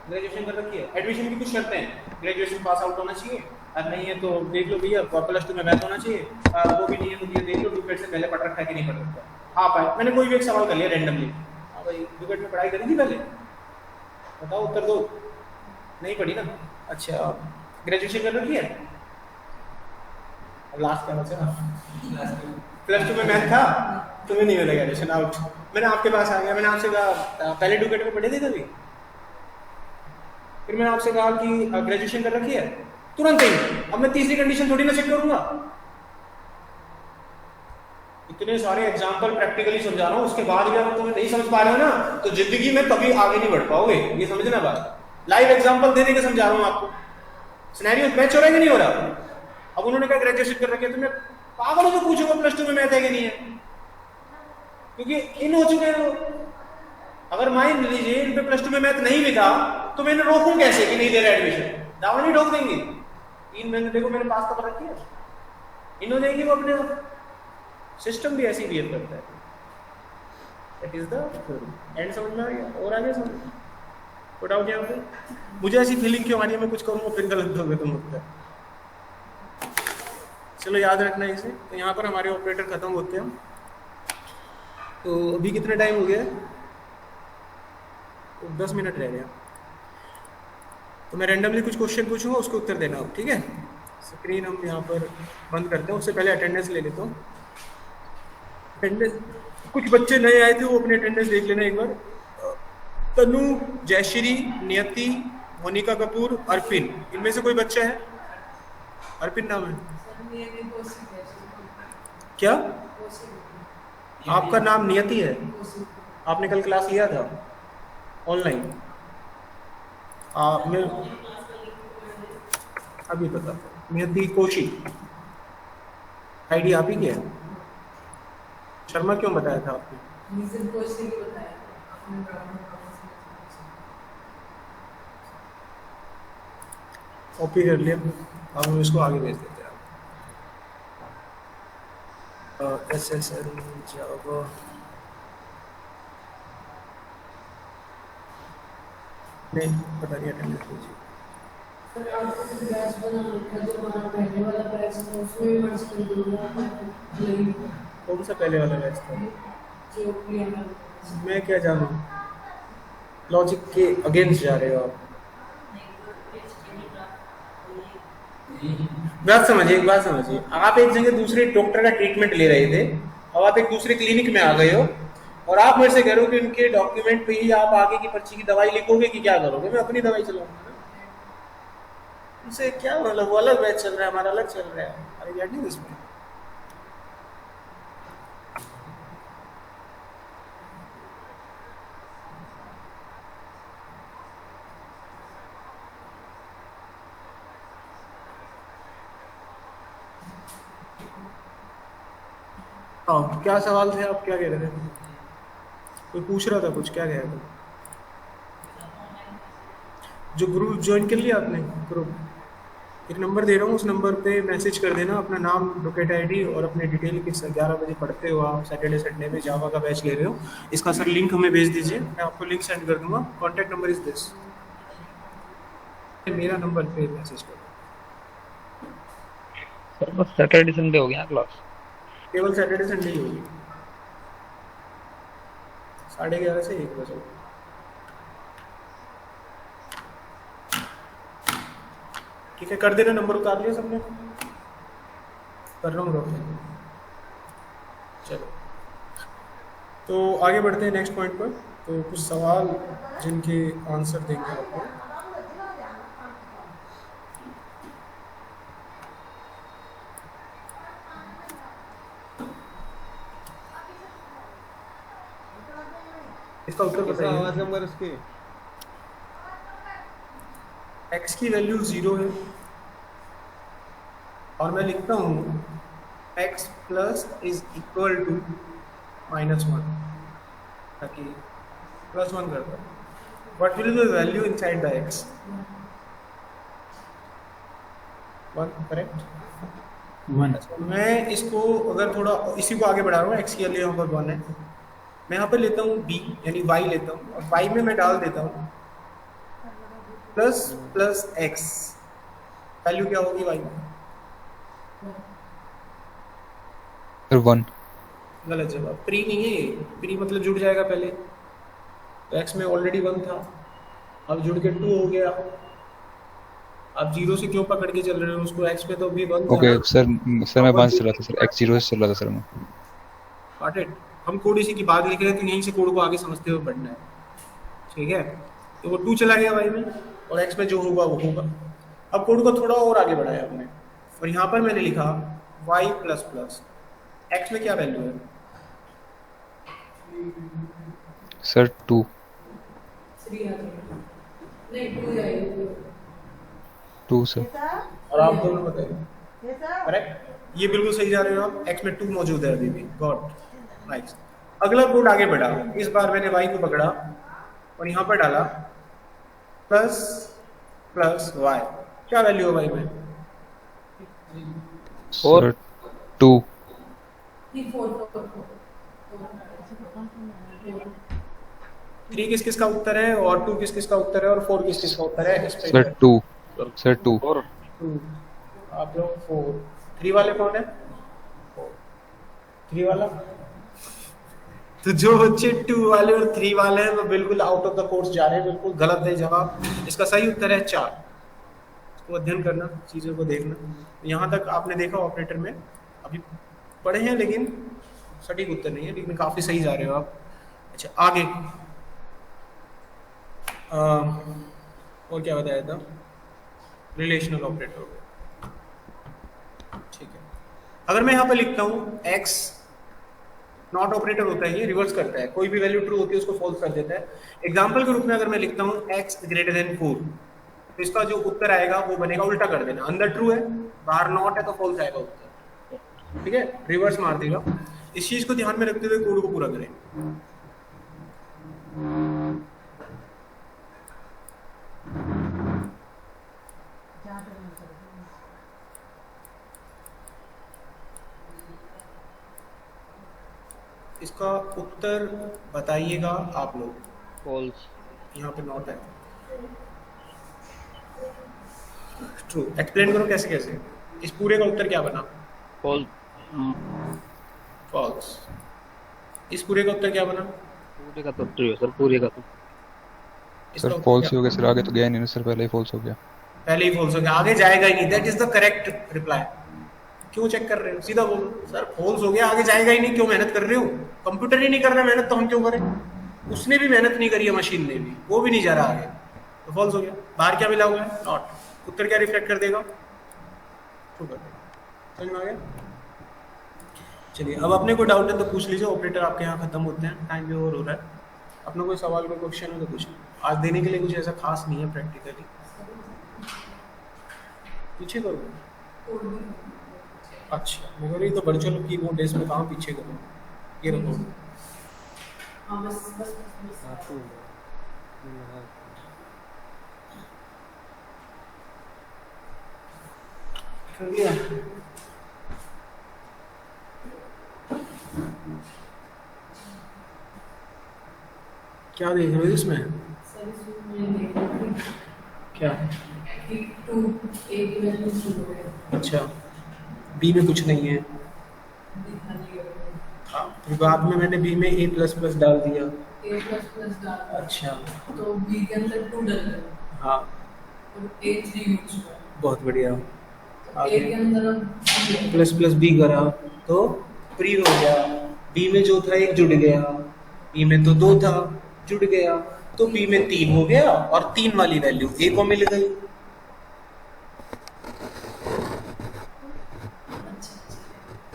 ग्रेजुएशन कर रखी है, एडमिशन की कुछ शर्तें हैं, ग्रेजुएशन पास आउट होना चाहिए, अगर नहीं है तो देख लो भैया +2 में मैथ होना चाहिए, वो भी नहीं है तो ये देख लो डुकेट से पहले पढ़ रखा है कि नहीं पढ़ रखा। आप आए, मैंने कोई भी एक सवाल कर लिया रैंडमली, हाँ भाई डुकेट में पढ़ाई करी थी पहले, बताओ उत्तर दो, नहीं पढ़ी ना, अच्छा ग्रेजुएशन कर रखी है, लास्ट क्या बचा, +2 में मैथ था, तुम्हें नहीं मिलेगा एडमिशन, आउट। मैंने आपके पास आ गया, मैंने आपसे कहा पहले डुकेट में पढ़े थे कभी, फिर मैंने आपसे कहा कि ग्रेजुएशन कर रखी है, तुरंत ही, अब मैं तीसरी कंडीशन थोड़ी ना चेक करूंगा। इतने सारे एग्जाम्पल प्रैक्टिकली समझा रहा हूं, उसके बाद भी अगर तुम्हें नहीं समझ पा रहे हो ना, तो जिंदगी में कभी आगे नहीं बढ़ पाओगे, ये समझना बात। लाइव एग्जाम्पल दे के समझा रहा हूं आपको, सिनेरियो मैच हो रहा है कि नहीं हो रहा? अब उन्होंने कहा ग्रेजुएशन कर रखी है, तुम्हें पागलों से पूछूंगा +2 में मैथ है कि नहीं है, क्योंकि इन हो चुके हैं लोग। अगर मान लीजिए इन पे +2 में मैथ नहीं लिखा तो मैं इन्हें रोकूं कैसे कि नहीं दे रहा एडमिशन? दावा नहीं ठोक देंगे, 3 महीने देखो मैंने पास तो कर रखी है, इन हो जाएगी वो अपने आप। सिस्टम भी ऐसे ही बिहेव करता है, दैट इज द एंड। समझ में आ गया? और आगे समझ कोई डाउट यहाँ पे? मुझे ऐसी फीलिंग क्यों आ रही है मैं कुछ करूँगा फिर गलत हो गया तो मुझे, चलो याद रखना इसे। तो यहाँ पर हमारे ऑपरेटर खत्म होते हैं। तो अभी कितना टाइम हो गया है? तो 10 मिनट रह गया। तो मैं रैंडमली कुछ क्वेश्चन पूछूंगा, उसको उत्तर देना आप, ठीक है? स्क्रीन हम यहाँ पर बंद करते हैं, उससे पहले अटेंडेंस ले लेता हूँ। अटेंडेंस, कुछ बच्चे नए आए थे, वो अपने अटेंडेंस देख लेना एक बार। तनु, जयश्री, नियति, मोनिका कपूर, अर्पिन, इनमें से कोई बच्चा है? अर्पिन नाम है क्या? आपका नाम नियति है? आपने कल क्लास लिया था ऑनलाइन? मैं अभी पता, नियति कोशी, आईडी आप ही क्या है? शर्मा क्यों बताया था आपने? कॉपी कर लिया, अब हम इसको आगे भेज देते हैं। SSL जावा नहीं पता नहीं, अटेंडेंस लीजिए। सर आपको बैच बना रखा जो हमारा पहले वाला बैच था उसमें भी मर्ज कर दूंगा। कौन सा पहले वाला बैच था? जो PML। मैं क्या जानूँ, लॉजिक के अगेंस्ट जा रहे हो आप। बात समझिए, एक बात समझिए, आप एक जगह दूसरे डॉक्टर का ट्रीटमेंट ले रहे थे, अब आप एक दूसरे क्लिनिक में आ गए हो और आप मेरे से कह रहे हो कि उनके डॉक्यूमेंट पे ही आप आगे की पर्ची की दवाई लिखोगे कि क्या करोगे? मैं अपनी दवाई चलाऊंगा। उनसे क्या मतलब, वो अलग बैच चल रहा है, हमारा अलग चल रहा है। अरे गेट नहीं इसमें। हाँ, क्या सवाल थे? आप क्या कह रहे थे? कोई पूछ रहा था कुछ, क्या कह रहे थे? जो ग्रुप ज्वाइन कर लिया आपने? ग्रुप, एक नंबर दे रहा हूँ, उस नंबर पे मैसेज कर देना अपना नाम, डॉक्यूमेंट आईडी और अपने डिटेल कि 11 बजे पढ़ते हो आप, सैटरडे संडे में जावा का बैच ले रहे हो। इसका सर लिंक हमें भेज दीजिए, मैं आपको लिंक सेंड कर दूंगा। कॉन्टैक्ट नंबर इज दिस, मेरा नंबर पे मैसेज करो। सर बस सैटरडे संडे हो गया क्लास। केवल सैटरडे संडे ही होगी 11:30 से 1 बजे। ठीक है, कर देना। नंबर उतार लिया सबने? कर रहा हूँ। चलो तो आगे बढ़ते हैं नेक्स्ट पॉइंट पर। तो कुछ सवाल जिनके आंसर देंगे आपको। इसका उत्तर कैसा आवाज बताइए। नंबर इसकी? x की वैल्यू 0 है और मैं लिखता हूँ x plus is equal to -1, ताकि +1 करता हूँ। What will be the value inside the x? 1, correct. 1। मैं इसको अगर थोड़ा इसी को आगे बढ़ा रहा हूँ, x के लिए यहाँ पर 1 है, मैं यहाँ पर लेता हूँ b यानी y लेता हूँ और y में मैं डाल देता हूँ प्लस x। वैल्यू क्या होगी y में? सर 1। गलत जवाब। प्री नहीं है, प्री मतलब जुड़ जाएगा पहले, तो x में ऑलरेडी 1 था, अब जुड़ के 2 हो गया। आप 0 से क्यों पकड़ के चल रहे हो उसको? x में तो अभी 1 था। ओके सर मैं 1 से चल रहा था सर, x 0 से चल रहा था सर मैं। Got it? हम कोड इसी की बात लिख रहे हैं, तो यहीं से कोड को आगे समझते हुए बढ़ना है। ठीक है, तो वो 2 चला गया y में और x में जो होगा वो होगा। अब कोड को थोड़ा और आगे बढ़ाया हमने और यहाँ पर मैंने लिखा y प्लस प्लस x में क्या वैल्यू है? सर 2। 3 आ जाएगा। नहीं 2 आएगा। 2 सर। और आप दोनों बताइए। करेक्ट, ये बिल्कुल सही जा रहे हो आप। x में 2 मौजूद है अभी भी। God nice. अगला कोड आगे बढ़ा, इस बार मैंने y को पकड़ा और यहाँ पर डाला प्लस प्लस y। क्या वैल्यू है y में? सर 2। 3 किस किस का उत्तर है और 2 किस किस का उत्तर है और 4 किस किस का उत्तर है? इस पे सर 2। सर 2। 2 आप लोग 4। 3 वाले कौन है? 3 वाला? तो जो बच्चे 2 वाले और 3 वाले हैं वो बिल्कुल आउट ऑफ द कोर्स जा रहे हैं, बिल्कुल गलत है जवाब। इसका सही उत्तर है 4। इसको अध्ययन करना, चीज़ों को देखना। यहाँ तक आपने देखा ऑपरेटर में, अभी पढ़े हैं लेकिन सटीक उत्तर नहीं है, लेकिन काफ़ी सही जा रहे हो आप। अच्छा आगे और क्या बताया था? रिलेशनल ऑपरेटर हो गया। ठीक है, अगर मैं यहाँ पर लिखता हूँ x नॉट ऑपरेटर होता है, ये रिवर्स करता है, कोई भी वैल्यू ट्रू होती है उसको फॉल्स कर देता है। एग्जांपल के रूप में अगर मैं लिखता हूँ x ग्रेटर देन 4, तो इसका जो उत्तर आएगा वो बनेगा, उल्टा कर देना, अंदर ट्रू है बाहर नॉट है तो फॉल्स आएगा उत्तर। ठीक है, रिवर्स मार देगा। इस चीज को ध्यान में रखते हुए कोड को पूरा करें। इसका उत्तर बताइएगा आप लोग। फॉल्स। यहाँ पे नॉट है, ट्रू। एक्सप्लेन करो कैसे कैसे। इस पूरे का उत्तर क्या बना? फॉल्स। फॉल्स। इस पूरे का उत्तर क्या बना? पूरे का तो ट्रू है सर, पूरे का तो। इसका सर उत्तर फॉल्स क्या? ही हो गया सर, आगे तो गया नहीं ना सर, पहले ही फॉल्स हो गया। पहले ही फॉल्स हो गया, आगे जाएगा ही नहीं। That is the correct reply. क्यों चेक कर रहे हो? सीधा बोलो सर फॉल्स हो गया, आगे जाएगा ही नहीं, क्यों मेहनत कर रहे हो? कंप्यूटर ही नहीं कर रहा मेहनत तो हम क्यों करें? उसने भी मेहनत नहीं करी है, मशीन ने भी, वो भी नहीं जा रहा आगे, तो फॉल्स हो गया। बाहर क्या मिला हुआ है? नॉट। उत्तर क्या रिफ्लेक्ट कर देगा? ट्रू कर देगा। समझ में आ गया? चलिए, अब अपने को डाउट है तो पूछ लीजिए। ऑपरेटर आपके यहाँ खत्म होते हैं, टाइम भी ओवर हो रहा है। अपना कोई सवाल कोई क्वेश्चन हो तो पूछ। आज देने के लिए कुछ ऐसा खास नहीं है प्रैक्टिकली। पीछे करो। अच्छा मगर ये तो वर्चुअल कीबोर्ड है, इसमें कहाँ पीछे करो? ये रखो। हाँ बस बस बस कर दिया। क्या देख रहे हो इसमें? सर इसमें क्या 2 A की वैल्यू 2 है। अच्छा, बी में कुछ नहीं है। दिखानी है हाँ, फिर बाद में मैंने बी में a प्लस प्लस डाल दिया। A प्लस डाल। अच्छा, तो B के अंदर 2 डल गया हाँ, और A 3 हो चुका है। बहुत बढ़िया। तो A के अंदर अब प्लस प्लस बी करा तो प्री हो गया। बी में जो था 1 जुड़ गया, बी में तो 2 था, जुड़ गया, तो बी में 3 हो गया और 3 वाली वैल्यू a को मिल गई।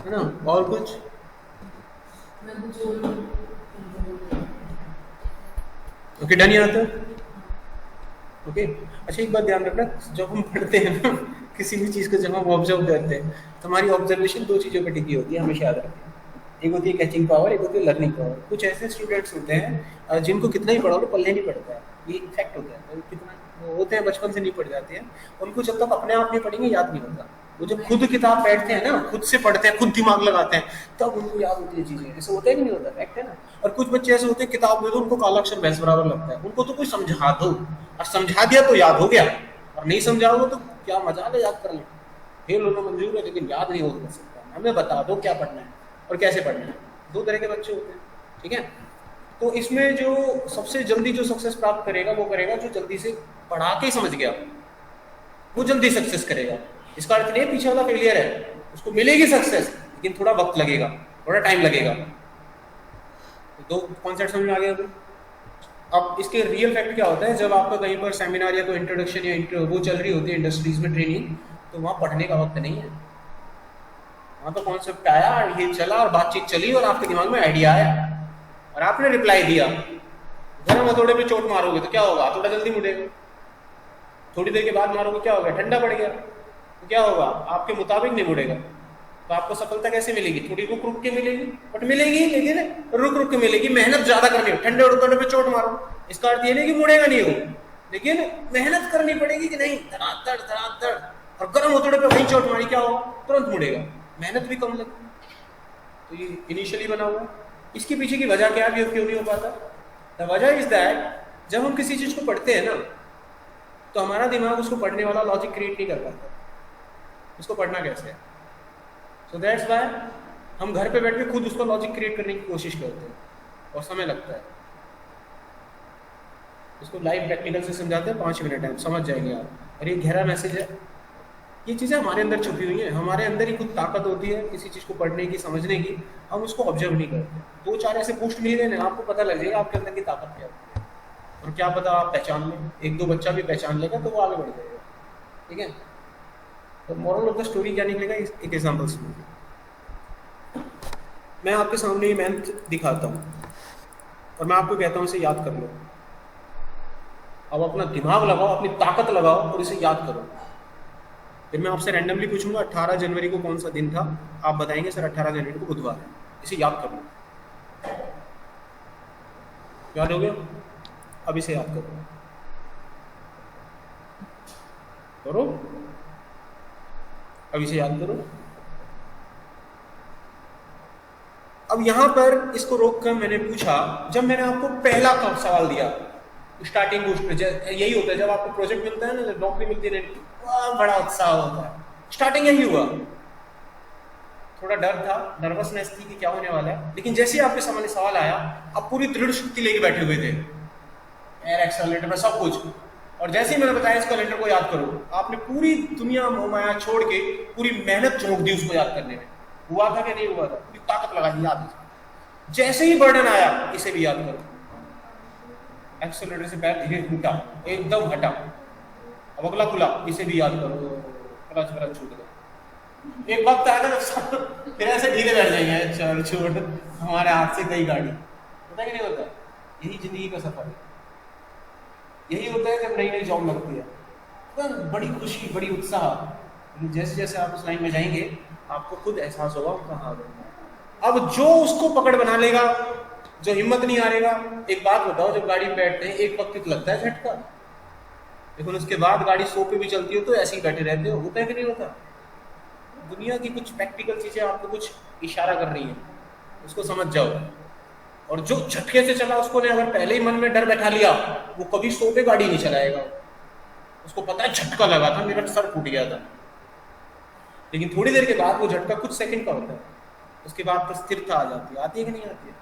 है ना? और कुछ? मैं कुछ और ओके, डन यहाँ तक? ओके, अच्छा एक बात ध्यान रखना, जब हम पढ़ते हैं ना किसी भी चीज़ को, जब हम ऑब्जर्व करते हैं तो हमारी ऑब्जर्वेशन 2 चीज़ों पर टिकी होती है, हमेशा याद रखें। एक होती है कैचिंग पावर, एक होती है लर्निंग पावर। कुछ ऐसे स्टूडेंट्स होते हैं जिनको कितना ही पढ़ा लो पल्ले नहीं पड़ता है, ये इफेक्ट होता है। कितना वो होते हैं बचपन से नहीं पढ़ जाते हैं, उनको जब तक अपने आप नहीं पढ़ेंगे याद नहीं होता। वो जब खुद किताब बैठते हैं ना, खुद से पढ़ते हैं, खुद दिमाग लगाते हैं, तब उनको याद होती है चीजें। ऐसा होता है कि नहीं होता? फैक्ट है ना। और कुछ बच्चे ऐसे होते हैं किताब में तो उनको काला अक्षर भैंस बराबर लगता है, उनको तो कोई समझा दो और समझा दिया तो याद हो गया, और नहीं समझाओगे तो क्या मजा है याद कर ले। फेल होना मंजूर है लेकिन याद नहीं हो सकता। हमें बता दो क्या पढ़ना है और कैसे पढ़ना है। 2 तरह के बच्चे होते हैं, ठीक है। तो इसमें जो सबसे जल्दी जो सक्सेस प्राप्त करेगा वो करेगा जो जल्दी से पढ़ा के समझ गया, वो जल्दी सक्सेस करेगा। इसका अर्थ नहीं पीछे वाला फेलियर है, उसको मिलेगी सक्सेस लेकिन थोड़ा वक्त लगेगा, थोड़ा टाइम लगेगा। तो 2 कॉन्सेप्ट समझ में आ गया अभी। अब इसके रियल फैक्ट क्या होता है, जब आपका कहीं पर सेमिनार या कोई इंट्रोडक्शन या वो चल रही होती है इंडस्ट्रीज में ट्रेनिंग, तो वहाँ पढ़ने का वक्त नहीं है। वहाँ तो कॉन्सेप्ट आया, ये चला और बातचीत चली और आपके दिमाग में आइडिया आया और आपने रिप्लाई दिया। गर्म हथौड़े पे चोट मारोगे तो क्या होगा? हथौड़ा जल्दी मुड़ेगा। थोड़ी देर के बाद मारोगे क्या होगा? ठंडा पड़ गया तो क्या होगा? आपके मुताबिक नहीं मुड़ेगा। तो आपको सफलता कैसे मिलेगी? थोड़ी रुक रुक के मिलेगी, बट मिलेगी, लेकिन रुक रुक के मिलेगी। मेहनत ज्यादा करनी हो, ठंडे हथौड़े पे चोट मारो, इसका अर्थ ये नहीं कि मुड़ेगा नहीं हो, लेकिन मेहनत करनी पड़ेगी कि नहीं, धड़ाधड़। और गर्म हथौड़े पे वही चोट मारी, क्या होगा? तुरंत मुड़ेगा, मेहनत भी कम लगी। तो ये इनिशियली बना हुआ। इसके पीछे की वजह क्या है, क्यों नहीं हो पाता? द वजह इज दैट जब हम किसी चीज को पढ़ते हैं ना, तो हमारा दिमाग उसको पढ़ने वाला लॉजिक क्रिएट नहीं कर पाता। उसको पढ़ना कैसे है? सो दैट्स व्हाई हम घर पे बैठ के खुद उसका लॉजिक क्रिएट करने की कोशिश करते हैं और समय लगता है। इसको लाइव प्रैक्टिकल से समझाते हैं, 5 मिनट टाइम, समझ जाएंगे आप। और ये गहरा मैसेज है। ये चीज़ें हमारे अंदर छुपी हुई हैं, हमारे अंदर ही कुछ ताकत होती है किसी चीज़ को पढ़ने की, समझने की। हम उसको ऑब्जर्व नहीं करते। 2-4 ऐसे पोस्ट मिल देने, आपको पता लग जाएगा आपके अंदर की ताकत क्या होती है, और क्या पता आप पहचान लें। 1-2 बच्चा भी पहचान लेगा तो वो आगे बढ़ जाएगा, ठीक है। तो मॉरल ऑफ द स्टोरी क्या निकलेगा, एक एग्जाम्पल सुनिए। मैं आपके सामने ये मैथ दिखाता हूँ और मैं आपको कहता हूँ इसे याद कर लो। अब अपना दिमाग लगाओ, अपनी ताकत लगाओ और इसे याद करो। फिर मैं आपसे रैंडमली पूछूंगा 18 जनवरी को कौन सा दिन था, आप बताएंगे सर 18 जनवरी को बुधवार है। इसे याद कर लो। याद हो गया? अब इसे याद करो। करो, अब इसे याद करो। अब यहां पर इसको रोककर मैंने पूछा, जब मैंने आपको पहला सवाल दिया स्टार्टिंग बूस्ट पे, यही होता है जब आपको प्रोजेक्ट मिलता है ना, जब नौकरी मिलती है, बड़ा उत्साह होता है। स्टार्टिंग यही हुआ, थोड़ा डर था, नर्वसनेस थी कि क्या होने वाला है। लेकिन जैसे ही आपके सामने सवाल आया, आप पूरी दृढ़ शक्ति लेके बैठे हुए थे, एयर एक्सेलरेटर में सब कुछ। और जैसे ही मैंने बताया इस कैलेंडर को याद करो, आपने पूरी दुनिया मोहमाया छोड़ के पूरी मेहनत झोंक दी उसको याद करने में। हुआ था कि नहीं हुआ था? पूरी ताकत लगा दी, याद। जैसे ही बर्डन आया, इसे भी याद करो। एक्सेलरेटर से पैर धीरे टूटा, एकदम हटा, अब अगला खुला, इसे भी याद करो। क्लच छूट गया। एक वक्त आएगा फिर ऐसे ढीले बैठ जाएंगे, चल छोड़, हमारे हाथ से गई गाड़ी। होता है कि नहीं होता? यही जिंदगी का सफर है। यही होता है जब नई नई जॉब लगती है, तो बड़ी खुशी, बड़ी उत्साह। जैसे जैसे आप उस लाइन में जाएंगे, आपको खुद एहसास होगा कहाँ आ गए। अब जो उसको पकड़ बना लेगा, जो हिम्मत नहीं हारेगा। एक बात बताओ, जब गाड़ी में बैठते हैं एक वक्त लगता है झटका, लेकिन उसके बाद गाड़ी 100 पे भी चलती हो तो ऐसे ही बैठे रहते हो। होता है कि नहीं होता? दुनिया की कुछ प्रैक्टिकल चीजें आपको कुछ इशारा कर रही है, उसको समझ जाओ। और जो झटके से चला, उसको ने अगर पहले ही मन में डर बैठा लिया, वो कभी 100 पे गाड़ी नहीं चलाएगा। उसको पता है झटका लगा था, मेरा सर फूट गया था, लेकिन थोड़ी देर के बाद वो झटका कुछ सेकंड का होता है, उसके बाद तो स्थिरता आ जाती है। आती है कि नहीं आती है?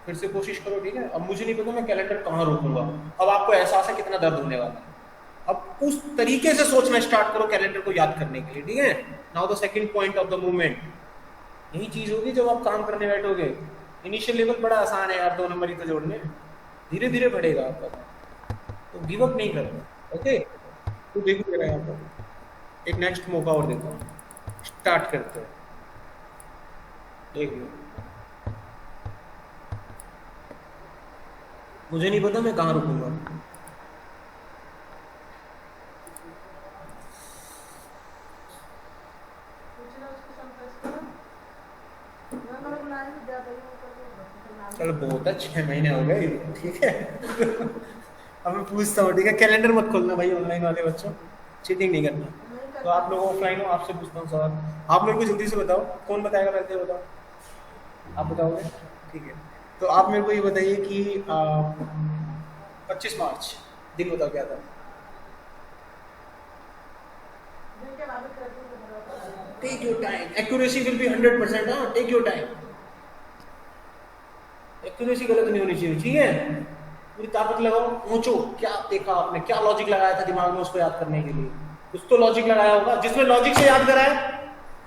फिर से कोशिश करो, ठीक है। अब मुझे नहीं पता मैं कैलेंडर कहाँ रोकूंगा, अब आपको एहसास है कितना दर्द होने वाला है। अब उस तरीके से सोचना स्टार्ट करो कैलेंडर को याद करने के लिए, ठीक है। Now the second point of the movement, यही चीज होगी जब आप काम करने बैठोगे। इनिशियल लेवल बड़ा आसान है यार, 2 नंबर ही तो जोड़ने, धीरे धीरे बढ़ेगा आपका, तो गिव अप नहीं करना, ओके। तो देखो जरा यहाँ पर एक नेक्स्ट मौका और देता हूँ, स्टार्ट करते हैं, देख लो। मुझे नहीं पता मैं कहाँ रुकूंगा, चलो बहुत है, 6 महीने हो गए, ठीक है। अब मैं पूछता हूँ, ठीक है। कैलेंडर मत खोलना भाई, ऑनलाइन वाले बच्चों, चीटिंग नहीं करना। तो आप लोग ऑफलाइन हो, आपसे पूछता हूँ सवाल, आप लोग को जल्दी से बताओ, कौन बताएगा पहले, बताओ, आप बताओगे, ठीक है। तो आप मेरे को ये बताइए कि 25 मार्च दिन बताओ क्या था। Take your time, accuracy will be 100%, हाँ, टेक योर टाइम, एक्यूरेसी गलत नहीं होनी चाहिए, ठीक है। पूरी ताकत लगाओ, पहुंचो। क्या देखा आपने, क्या लॉजिक लगाया था दिमाग में उसको याद करने के लिए? कुछ तो लॉजिक लगाया होगा, जिसमें लॉजिक से याद कराए,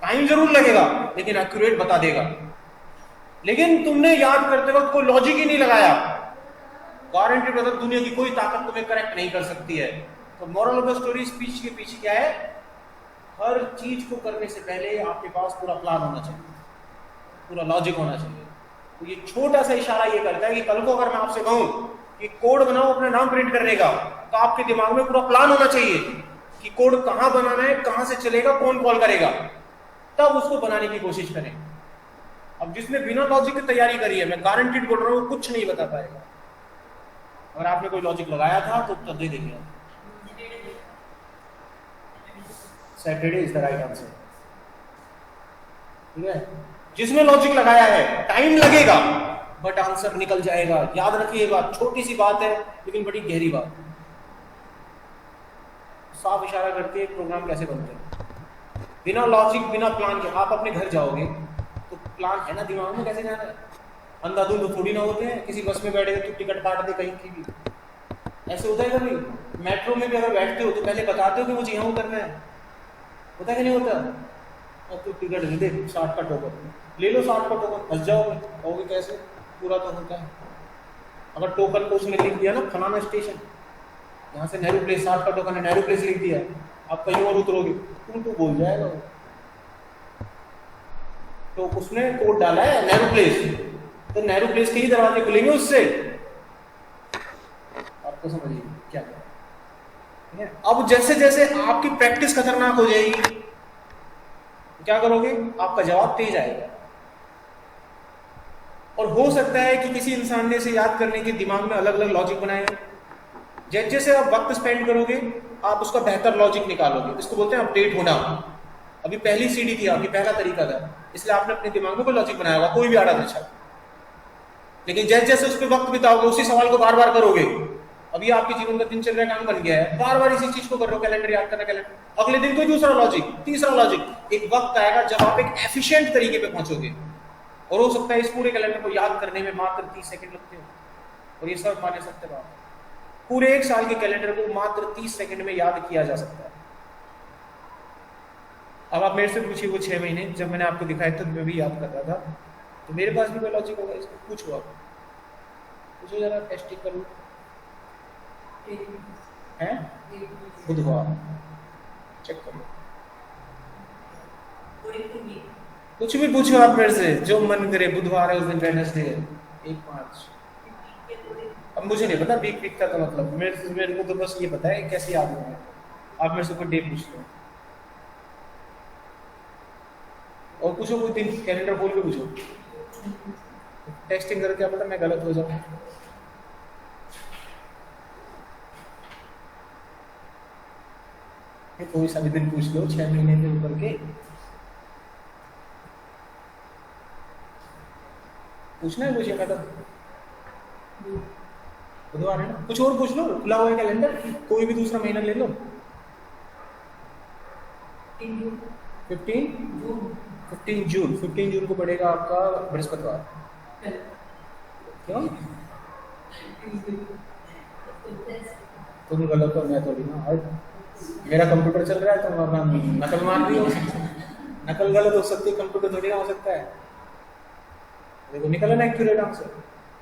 टाइम जरूर लगेगा लेकिन एक्यूरेट बता देगा। लेकिन तुमने याद करते वक्त कोई लॉजिक ही नहीं लगाया, गारंटी मतलब दुनिया की कोई ताकत तुम्हें करेक्ट नहीं कर सकती है। तो moral of the story, speech के पीछे क्या है? हर चीज को करने से पहले आपके पास पूरा प्लान होना चाहिए, पूरा लॉजिक होना चाहिए। तो ये छोटा सा इशारा ये करता है कि कल को अगर मैं आपसे कहूं कि कोड बनाओ अपना नाम प्रिंट करने का, तो आपके दिमाग में पूरा प्लान होना चाहिए कि कोड कहां बनाना है, कहां से चलेगा, कौन कॉल करेगा, तब उसको बनाने की कोशिश करें। अब जिसने बिना लॉजिक की तैयारी करी है, मैं गारंटीड बोल रहा हूं, कुछ नहीं बता पाएगा। अगर आपने कोई लॉजिक लगाया था तो उत्तर दे देंगे। Saturday is the right answer, ठीक है। जिसने लॉजिक लगाया है, टाइम लगेगा बट आंसर निकल जाएगा। याद रखिएगा, छोटी सी बात है लेकिन बड़ी गहरी बात। साफ इशारा करती है प्रोग्राम कैसे बनते हैं। बिना लॉजिक, बिना प्लान के आप अपने घर जाओगे तो प्लान है ना दिमाग में, कैसे जाना है। अंधाधुंध थोड़ी ना होते हैं, किसी बस में बैठे तो टिकट काट दे कहीं की भी, ऐसे होता है कभी? मेट्रो में भी अगर बैठते हो तो पहले बताते हो कि मुझे यहाँ उतरना है, होता है कि नहीं होता? और तो टिकट दे दे, 60 का टोकन ले लो, 60 का टोकन, फंस जाओगे। कहोगे कैसे? पूरा तो होता है। अगर टोकन को उसने लिख दिया ना फलाना स्टेशन, यहाँ से नेहरू प्लेस, 60 का टोकन है, नेहरू प्लेस लिख दिया, आप कहीं और उतरोगे, तुम तो बोल जाएगा। तो उसने कोड डाला है नेहरू प्लेस, तो नेहरू प्लेस के ही दरवाजे खुलेंगे उससे। आपको समझिए क्या है। अब जैसे जैसे आपकी प्रैक्टिस खतरनाक हो जाएगी, क्या करोगे? आपका जवाब तेज आएगा। और हो सकता है कि किसी इंसान ने इसे याद करने के दिमाग में अलग अलग लॉजिक बनाए हैं। जैसे जैसे आप वक्त स्पेंड करोगे, आप उसका बेहतर लॉजिक निकालोगे। इसको बोलते हैं अपडेट होना। अभी पहली सीढ़ी थी आपकी, पहला तरीका था, इसलिए आपने अपने दिमाग में कोई लॉजिक बनाया होगा, कोई भी आड़ा अच्छा। लेकिन जैसे जैसे उस पर वक्त बिताओगे, उसी सवाल को बार बार करोगे। अभी आपके जीवन का दिनचर्या काम बन गया है, बार बार इसी चीज को कर रहे हो, कैलेंडर याद करना, कैलेंडर। अगले दिन कोई दूसरा लॉजिक, तीसरा लॉजिक। एक वक्त आएगा जब आप एक एफिशिएंट तरीके पे पहुंचोगे, और हो सकता है इस पूरे कैलेंडर को याद करने में मात्र 30 सेकंड लगते हो। और ये सब माने सकते बात, पूरे 1 साल के कैलेंडर को मात्र 30 सेकंड में याद किया जा सकता है। अब आप मेरे से पूछिए वो 6 महीने जब मैंने आपको दिखाया था, मैं भी याद कर रहा था, तो मेरे पास भी कोई लॉजिक होगा इसको? पूछो आप, पूछो जरा, टेस्टिंग करो। हैं? बुधवार, चेक कर लो, कुछ भी पूछो आप मेरे से, जो मन करे। बुधवार है उस दिन, वेडनेसडे है, 1 मार्च। अब मुझे नहीं पता वीक का मतलब, मेरे को तो बस ये पता है कैसे याद होगा। आप मेरे से कोई डे पूछ लो, और पूछो कोई दिन, कैलेंडर खोल के पूछो। टेस्टिंग करके क्या पता मैं गलत हो जाऊं। कोई सा भी दिन पूछ लो 6 महीने के ऊपर के, पूछना है कुछ मतलब। बुधवार है ना, कुछ और पूछ लो, खुला हुआ है कैलेंडर, कोई भी दूसरा महीना ले लो। 15 जून को पड़ेगा आपका बृहस्पतिवार। क्यों तुम गलत हो, मैं थोड़ी ना। मेरा कंप्यूटर चल रहा है तो मैं नकल मार रही हो, नकल गलत हो सकती है, कंप्यूटर थोड़ी ना हो सकता है। देखो निकला ना एक्यूरेट आंसर।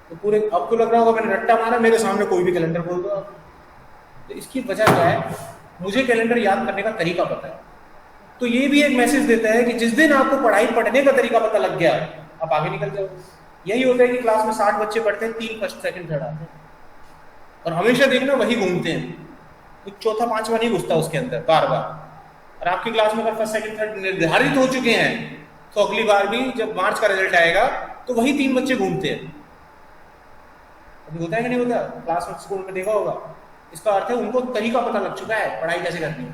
तो पूरे आपको लग रहा होगा मैंने रट्टा मारा, मेरे सामने कोई भी कैलेंडर बोल दो आप। तो इसकी वजह क्या है, मुझे कैलेंडर याद करने का तरीका पता है। तो ये भी एक मैसेज देता है कि जिस दिन आपको पढ़ाई पढ़ने का तरीका पता लग गया, आप आगे निकल जाओ। यही होता है कि क्लास में 60 बच्चे पढ़ते हैं, 3 फर्स्ट सेकंड थर्ड आते हैं, और हमेशा देखना वही घूमते हैं, कुछ चौथा पांचवा नहीं घुसता उसके अंदर बार बार। और आपकी क्लास में अगर फर्स्ट सेकंड थर्ड निर्धारित हो चुके हैं, तो अगली बार भी जब मार्च का रिजल्ट आएगा तो वही 3 बच्चे घूमते हैं। अभी होता है कि नहीं होता, क्लास में स्कूल में देखा होगा। इसका अर्थ है उनको तरीका पता लग चुका है पढ़ाई कैसे करनी है,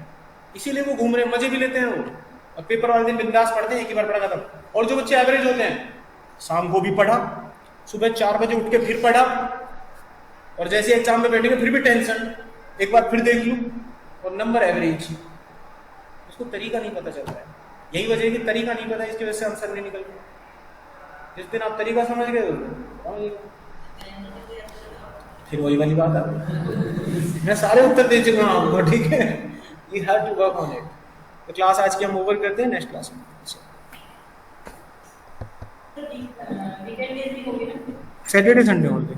इसीलिए वो घूम रहे हैं, मजे भी लेते हैं वो। और पेपर वाले दिन बिंदास पढ़ते हैं, एक ही बार पढ़ा खत्म। और जो बच्चे एवरेज होते हैं, शाम को भी पढ़ा, सुबह 4 बजे उठ के फिर पढ़ा, और जैसे एग्जाम में बैठेंगे फिर भी टेंशन, एक बार फिर देख लूं, और नंबर एवरेज। उसको तरीका नहीं पता चल रहा है। यही वजह है कि तरीका नहीं पता, इसकी वजह से आंसर नहीं निकल रहा। जिस दिन आप तरीका समझ गए फिर वही वाली बात है, मैं सारे उत्तर दे चुका हूं आपको, ठीक है। You have to work on it. तो क्लास आज की हम ओवर करते हैं, नेक्स्ट क्लास में सैटरडे संडे होंगे।